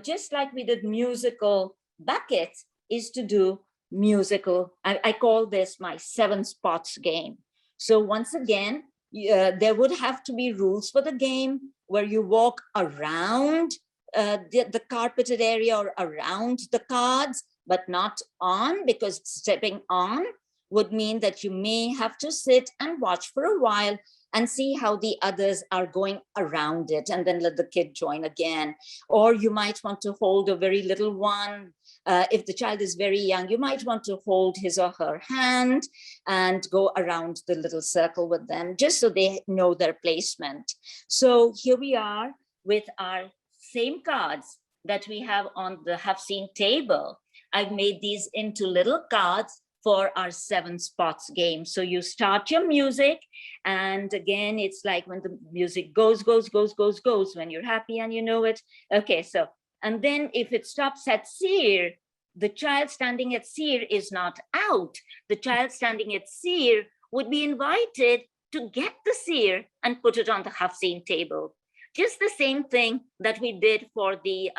just like we did musical buckets, is to do musical. I call this my 7 spots game. So once again, there would have to be rules for the game where you walk around the carpeted area or around the cards, but not on, because stepping on would mean that you may have to sit and watch for a while and see how the others are going around it, and then let the kid join again. Or you might want to hold a very little one. If the child is very young, you might want to hold his or her hand and go around the little circle with them, just so they know their placement. So here we are with our same cards that we have on the Haft Seen table. I've made these into little cards for our 7 spots game. So you start your music, and again, it's like when the music goes, when you're happy and you know it. Okay, so, and then if it stops at seer, the child standing at seer is not out. The child standing at seer would be invited to get the seer and put it on the Haft Seen table. Just the same thing that we did for the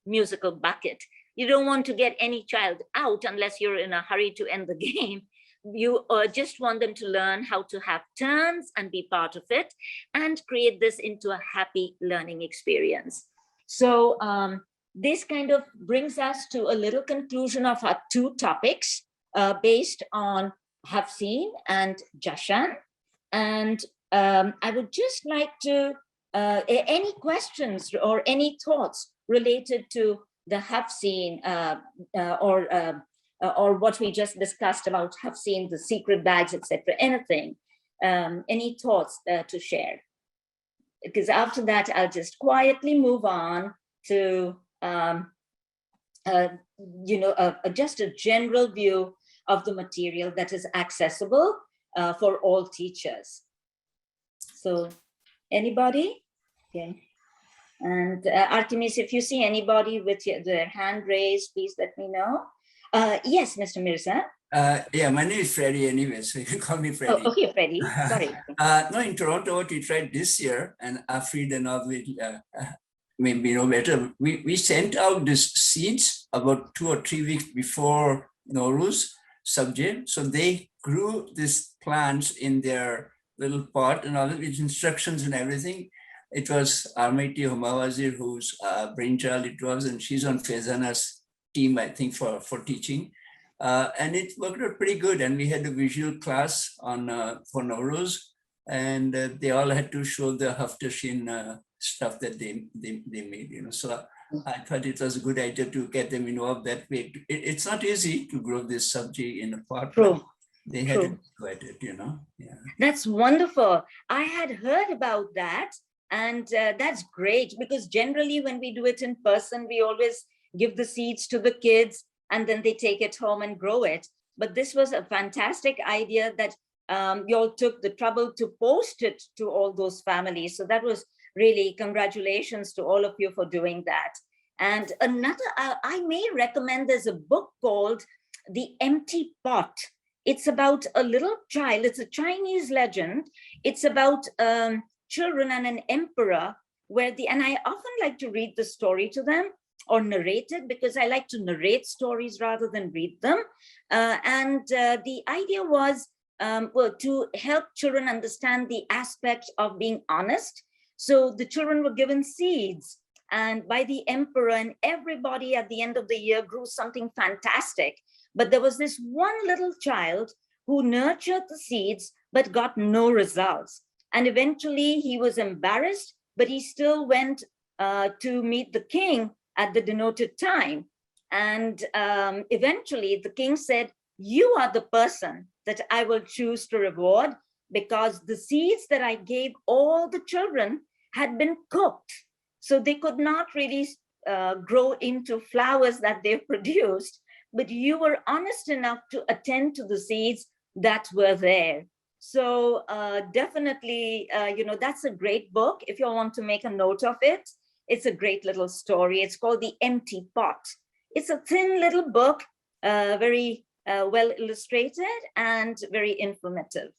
musical bucket. You don't want to get any child out unless you're in a hurry to end the game. You just want them to learn how to have turns and be part of it and create this into a happy learning experience. So this kind of brings us to a little conclusion of our 2 topics based on Haft Seen and Jashan. And I would just like to, any questions or any thoughts related to the Haft Seen or what we just discussed about Haft Seen, the secret bags, etc. Anything, any thoughts to share? Because after that, I'll just quietly move on to, just a general view of the material that is accessible for all teachers. So anybody? Okay. And Artemis, if you see anybody with their hand raised, please let me know. Yes, Mr. Mirza. Yeah, my name is Freddie anyway, so you can call me Freddie. Oh, okay, Freddie, sorry. No, in Toronto, what we tried this year, and Afrid and all, maybe you know better, we sent out these seeds about 2 or 3 weeks before Nowruz subject. So they grew these plants in their little pot and all that with instructions and everything. It was Armiti Humawazir, whose brainchild it was, and she's on FEZANA's team, I think, for teaching. And it worked out pretty good. And we had a visual class on for Nowruz, and they all had to show the Haft Seen stuff that they made, you know. So I thought it was a good idea to get them involved that way. It's not easy to grow this subject in a pot. True. They had to go at it, you know. Yeah. That's wonderful. I had heard about that, and that's great, because generally when we do it in person, we always give the seeds to the kids and then they take it home and grow it. But this was a fantastic idea that you all took the trouble to post it to all those families. So that was really, congratulations to all of you for doing that. And another, I may recommend, there's a book called The Empty Pot. It's about a little child. It's a Chinese legend. It's about children and an emperor, and I often like to read the story to them or narrate it, because I like to narrate stories rather than read them. The idea was to help children understand the aspects of being honest. So the children were given seeds, and by the emperor, and everybody at the end of the year grew something fantastic. But there was this one little child who nurtured the seeds, but got no results. And eventually he was embarrassed, but he still went to meet the king at the denoted time. And eventually the king said, "You are the person that I will choose to reward, because the seeds that I gave all the children had been cooked. So they could not really grow into flowers that they produced, but you were honest enough to attend to the seeds that were there." So definitely, that's a great book. If you want to make a note of it, it's a great little story. It's called The Empty Pot. It's a thin little book, very well illustrated and very informative.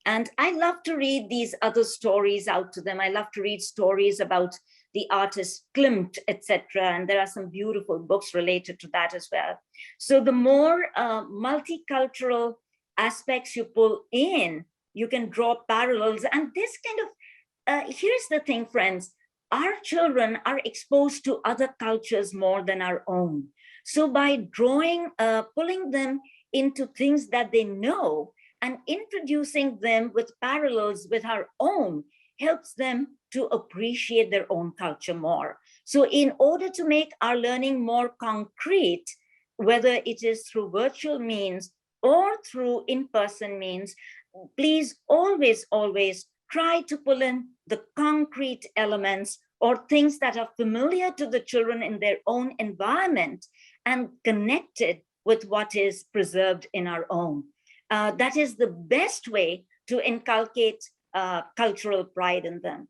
And I love to read these other stories out to them. I love to read stories about the artist Klimt, etc. And there are some beautiful books related to that as well. So the more multicultural aspects you pull in, you can draw parallels. And this kind of, here's the thing, friends, our children are exposed to other cultures more than our own. So by drawing, pulling them into things that they know and introducing them with parallels with our own helps them to appreciate their own culture more. So in order to make our learning more concrete, whether it is through virtual means or through in-person means, please always, always try to pull in the concrete elements or things that are familiar to the children in their own environment and connected with what is preserved in our own. That is the best way to inculcate cultural pride in them.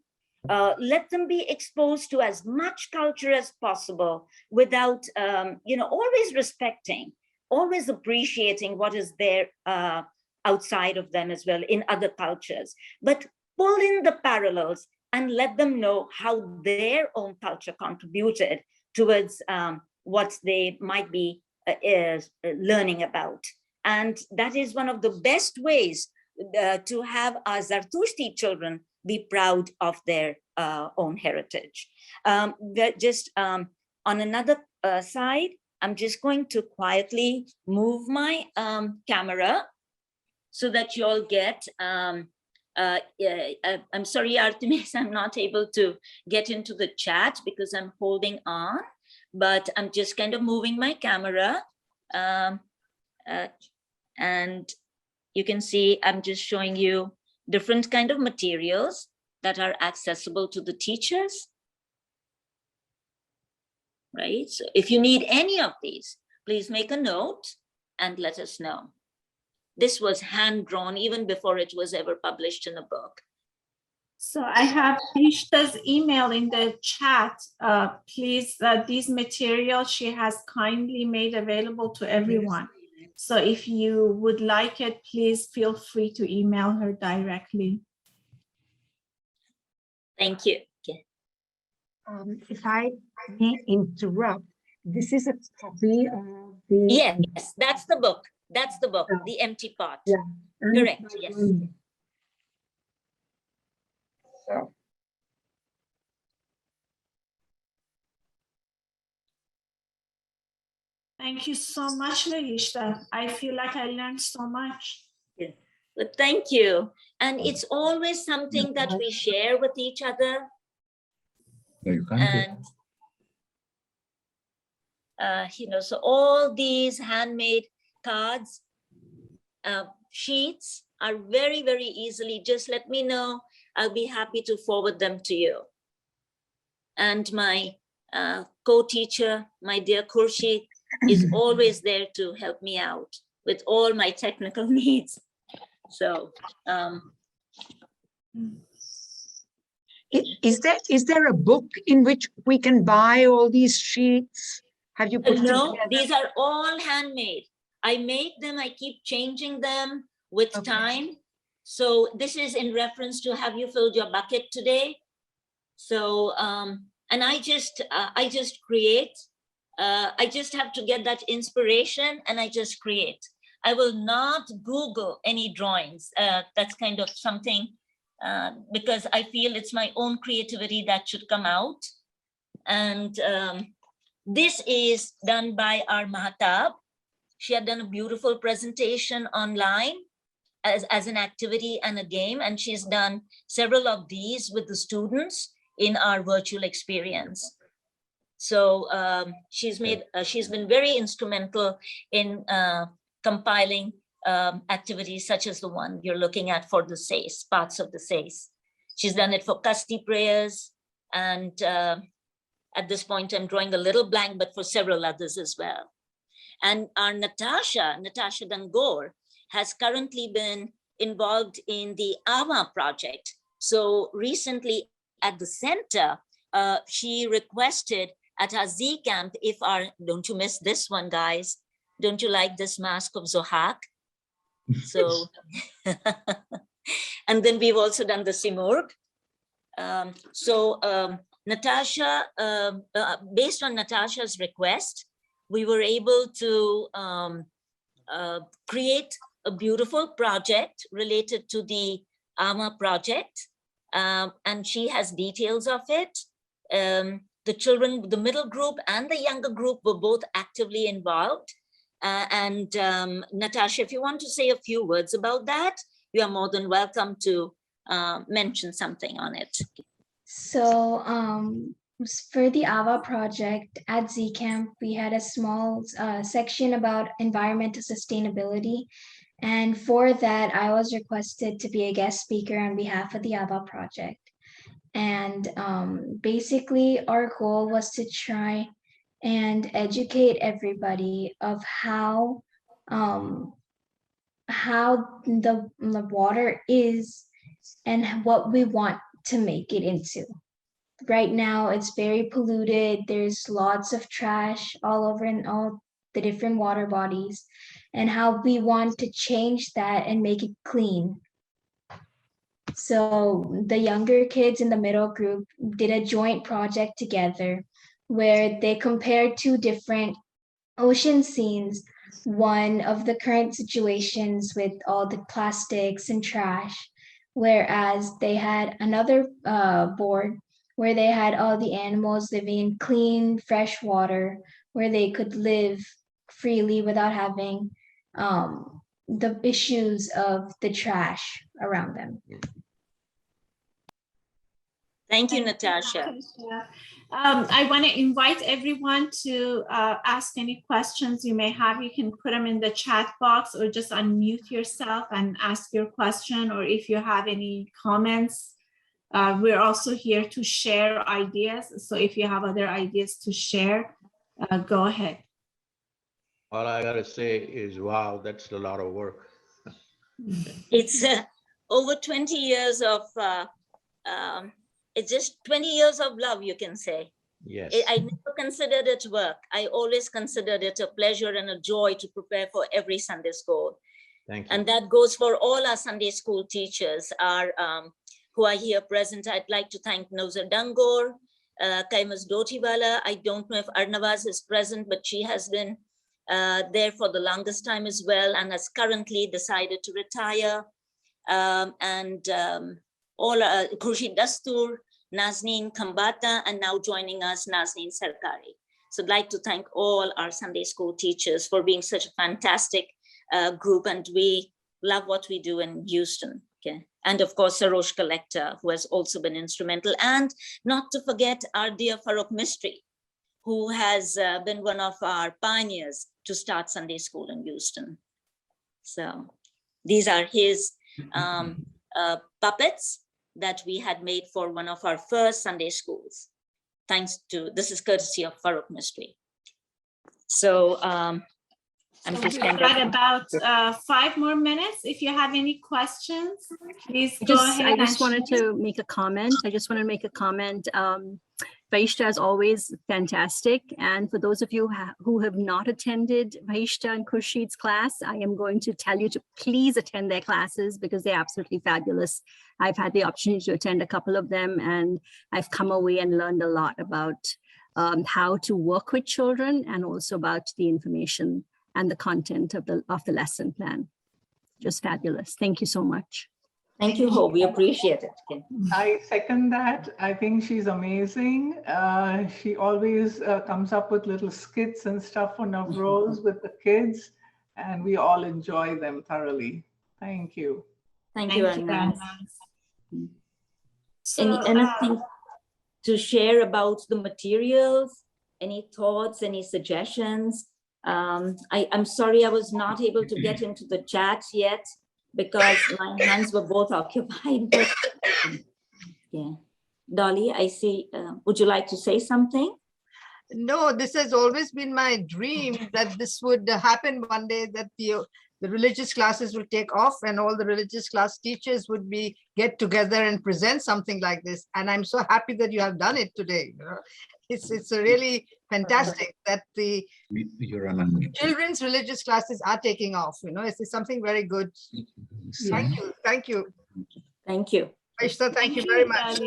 Let them be exposed to as much culture as possible without, always respecting, always appreciating what is there outside of them as well in other cultures. But pull in the parallels and let them know how their own culture contributed towards what they might be learning about. And that is one of the best ways to have our Zarthushti children be proud of their own heritage. Just on another side, I'm just going to quietly move my camera so that you all get, I'm sorry, Artemis, I'm not able to get into the chat because I'm holding on, but I'm just kind of moving my camera. And you can see I'm just showing you different kind of materials that are accessible to the teachers. Right, so if you need any of these, please make a note and let us know. This was hand drawn even before it was ever published in a book. So I have Vehishta's email in the chat. Please, these materials she has kindly made available to everyone. So if you would like it, please feel free to email her directly. Thank you. Okay. If I may interrupt, this is a copy of the... Yes, that's the book. That's the book, The Empty Pot. Yeah. Correct, yes. So. Thank you so much, Vehishta. I feel like I learned so much. Yeah. But thank you. And it's always something that we share with each other. And you know, so all these handmade cards, sheets are very, very easily, just let me know. I'll be happy to forward them to you. And my co-teacher, my dear Khurshid, is always there to help me out with all my technical needs. So, Is there a book in which we can buy all these sheets? Have you put them no, together? these are all handmade. I make them, I keep changing them with time. So this is in reference to have you filled your bucket today? So, and I just create. I just have to get that inspiration and I just create. I will not Google any drawings. That's kind of something because I feel it's my own creativity that should come out. And this is done by our Mahatab. She had done a beautiful presentation online as an activity and a game. And she's done several of these with the students in our virtual experience. So she's been very instrumental in compiling activities such as the one you're looking at for the SACE, parts of the SACE. She's done it for Kasti prayers. And at this point, I'm drawing a little blank, but for several others as well. And our Natasha Dangor, has currently been involved in the AMA project. So recently at the center, she requested at our Z camp, don't you miss this one, guys? Don't you like this mask of Zohak? So, and then we've also done the Simurg. Natasha, based on Natasha's request, we were able to create a beautiful project related to the AMA project. And she has details of it. The children, the middle group and the younger group were both actively involved. Natasha, if you want to say a few words about that, you are more than welcome to mention something on it. So for the AVA project at Z Camp, we had a small section about environmental sustainability. And for that, I was requested to be a guest speaker on behalf of the AVA project. And basically, our goal was to try and educate everybody of how the water is and what we want to make it into. Right now, it's very polluted. There's lots of trash all over in all the different water bodies, and how we want to change that and make it clean. So the younger kids in the middle group did a joint project together where they compared two different ocean scenes, one of the current situations with all the plastics and trash, whereas they had another board where they had all the animals living in clean, fresh water, where they could live freely without having the issues of the trash around them. Thank you, Natasha. I want to invite everyone to ask any questions you may have. You can put them in the chat box or just unmute yourself and ask your question. Or if you have any comments, we're also here to share ideas. So if you have other ideas to share, go ahead. All I gotta say is, wow, that's a lot of work. It's over 20 years of, it's just 20 years of love, you can say. Yes. I never considered it work. I always considered it a pleasure and a joy to prepare for every Sunday school. Thank you. And that goes for all our Sunday school teachers who are here present. I'd like to thank Noza Dangor, Kaimas Dotiwala. I don't know if Arnavaz is present, but she has been there for the longest time as well and has currently decided to retire. All Khurshid Dastur, Nazneen Kambata, and now joining us, Nazneen Sarkari. So I'd like to thank all our Sunday school teachers for being such a fantastic group, and we love what we do in Houston. Okay. And of course, Sarosh Collector, who has also been instrumental, and not to forget our dear Farooq Mistry, who has been one of our pioneers to start Sunday school in Houston. So these are his puppets that we had made for one of our first Sunday schools. Thanks to, this is courtesy of Farooq Mistry. So I'm just We've got about 5 more minutes. If you have any questions, please go ahead. I just wanted to make a comment. Vehishta is always fantastic. And for those of you who have not attended Vehishta and Khurshid's class, I am going to tell you to please attend their classes because they're absolutely fabulous. I've had the opportunity to attend a couple of them, and I've come away and learned a lot about how to work with children and also about the information and the content of the lesson plan. Just fabulous. Thank you so much. Thank you, Ho. We appreciate it. Okay. I second that. I think she's amazing. She always comes up with little skits and stuff on Navroz with the kids, and we all enjoy them thoroughly. Thank you. Thank you, Anna. Anything to share about the materials? Any thoughts, any suggestions? I'm sorry I was not able to get into the chat yet, because my hands were both occupied. But yeah, Dolly, I see. Would you like to say something? No, this has always been my dream that this would happen one day, that the religious classes will take off and all the religious class teachers would get together and present something like this. And I'm so happy that you have done it today. You know? It's really fantastic that the children's religious classes are taking off. You know, it's something very good. Thank you. Thank you. Thank you. Vehishta, thank you very much.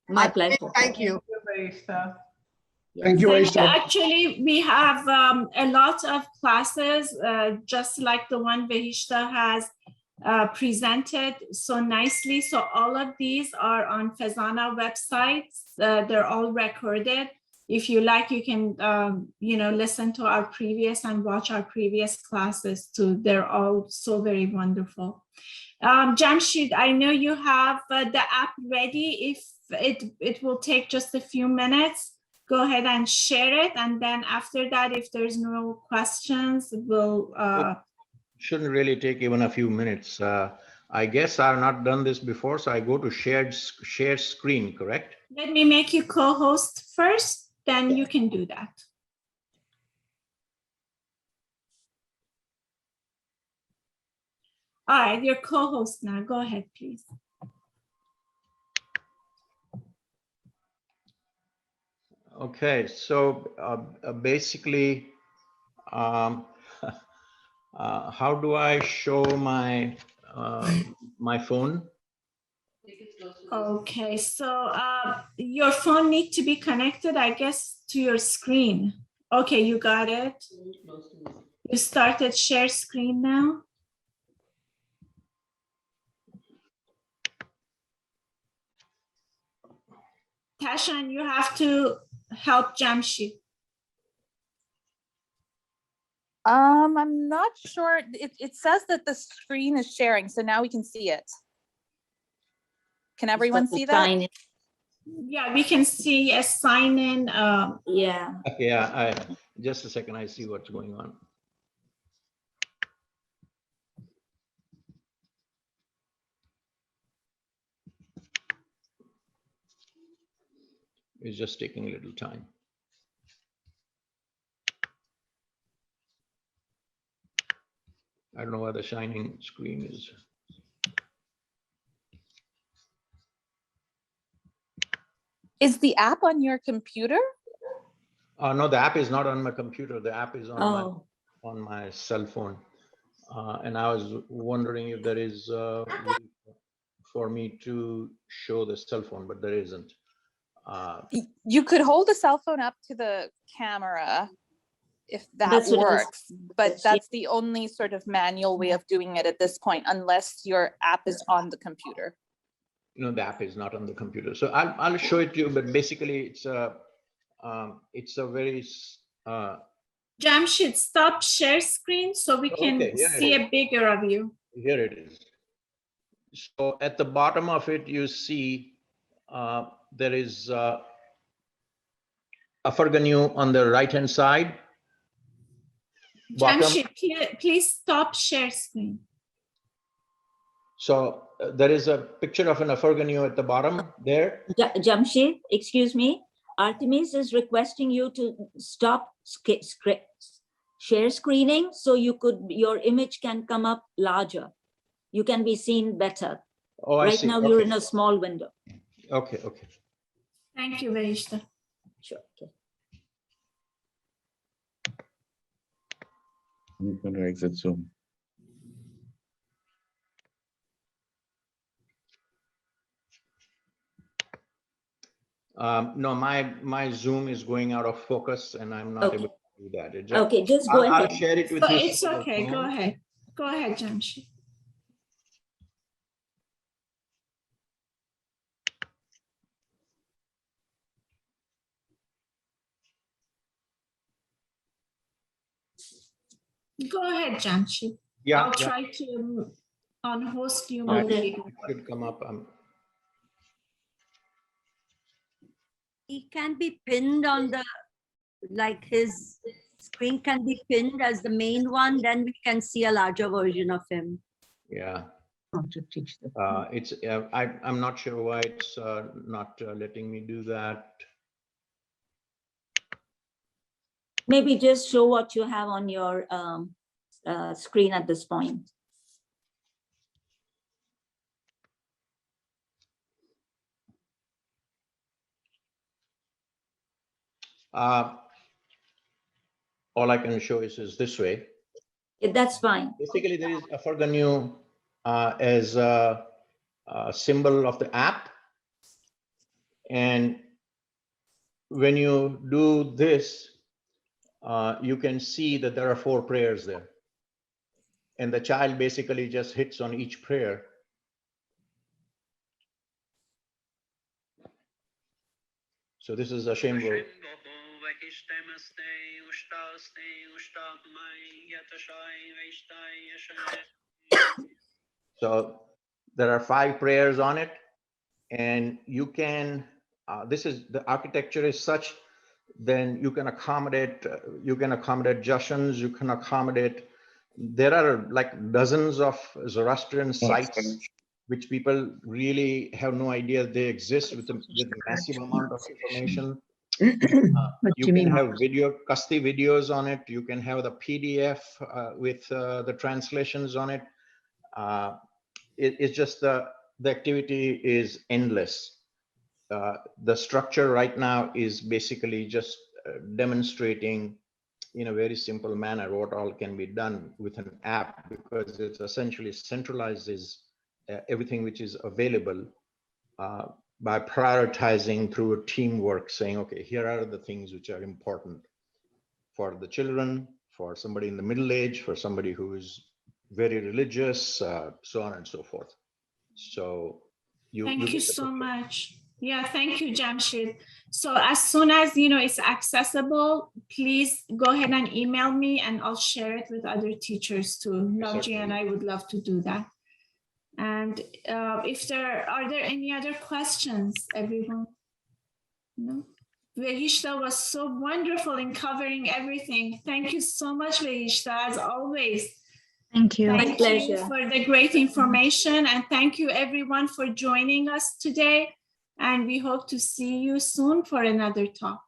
My pleasure. Thank you. Thank you, Vehishta. Actually, we have a lot of classes, just like the one Vehishta has presented so nicely. So all of these are on FEZANA websites. They're all recorded. If you like, you can, listen to our previous and watch our previous classes too. They're all so very wonderful. Jamshid, I know you have the app ready. If it will take just a few minutes, go ahead and share it. And then after that, if there's no questions, we'll... Shouldn't really take even a few minutes. I guess I've not done this before, so I go to share screen, correct? Let me make you co-host first, then you can do that. All right, you're co-host now. Go ahead, please. Okay, so basically, how do I show my my phone? Okay, so your phone needs to be connected, I guess, to your screen. Okay, you got it. You started share screen now. Tashan, you have to help Jamshid. I'm not sure. It says that the screen is sharing, so now we can see it. Can everyone see that? Yeah, we can see a sign in. Yeah. Yeah, just a second, I see what's going on. It's just taking a little time. I don't know why the shining screen is. Is the app on your computer? No, the app is not on my computer. The app is on Oh. on my cell phone. And I was wondering if there is a way for me to show the cell phone, but there isn't. You could hold a cell phone up to the camera if that That's what I was- works, but that's the only sort of manual way of doing it at this point, unless your app is on the computer. No, the app is not on the computer. So I'll show it to you, but basically it's a very Jamshid, stop share screen so we can Okay, here it see is. a bigger of you. Here it is. So at the bottom of it, you see there is a Farganu on the right hand side. Bottom. Jamshid, please stop share screen. So there is a picture of an Farganu at the bottom there. Jamshid, excuse me. Artemis is requesting you to stop share screening so your image can come up larger. You can be seen better. Oh, I right see. now Okay. you're in a small window. Okay. Thank you, Vehishta. Sure. Okay. I'm going to exit Zoom. No, my Zoom is going out of focus and I'm not able to do that. Okay, just go ahead. I'll share it with So you. it's okay. Go ahead. Go ahead, Jamshid. Go ahead, Jamshid. Yeah, I'll try to unhost you. Yeah, Okay. it should come up. He can be pinned on the, like his screen can be pinned as the main one, then we can see a larger version of him. Yeah. To teach them. I'm not sure why it's not letting me do that. Maybe just show what you have on your screen at this point. All I can show is this way. Yeah, that's fine. Basically, there is a Farganu as a symbol of the app. And when you do this, you can see that there are 4 prayers there. And the child basically just hits on each prayer. So this is a Shambhu. So there are 5 prayers on it, and you can, this is, the architecture is such, then you can accommodate Jashans, you can accommodate, there are like dozens of Zoroastrian sites which people really have no idea they exist with a massive amount of information. You can have Kasti videos on it. You can have the PDF with the translations on it. It's just the activity is endless. The structure right now is basically just demonstrating in a very simple manner what all can be done with an app, because it essentially centralizes everything which is available by prioritizing through a teamwork, saying, okay, here are the things which are important for the children, for somebody in the middle age, for somebody who is very religious, so on and so forth. So Thank you so much. Yeah, thank you, Jamshid. So as soon as it's accessible, please go ahead and email me and I'll share it with other teachers too. Lavji and I would love to do that. And if are there any other questions, everyone? No? Vehishta was so wonderful in covering everything. Thank you so much, Vehishta, as always. Thank you. Thank My you pleasure. for the great information, and thank you everyone for joining us today. And we hope to see you soon for another talk.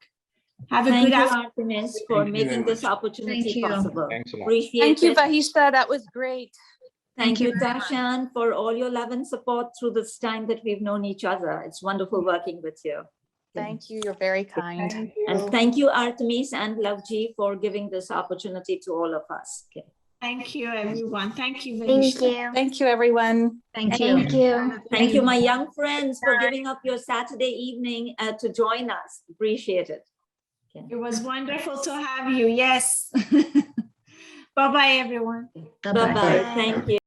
Have a Thank good you, afternoon. Artemis, for Thank you very making this much. opportunity Thank you. possible. Thanks a lot. Appreciate Thank you, it. Vehishta. That was great. Thank you, Jashan, for all your love and support through this time that we've known each other. It's wonderful working with you. Thank you. You're very kind. Thank you. And thank you, Artemis and Lavji, for giving this opportunity to all of us. Okay. Thank you, everyone. Thank you, Thank Vehishta. you. Thank you, everyone. Thank you. Thank you. Thank you, my young friends, for giving up your Saturday evening to join us. Appreciate it. Okay. It was wonderful to have you. Yes. Bye-bye, everyone. Bye-bye. Thank you.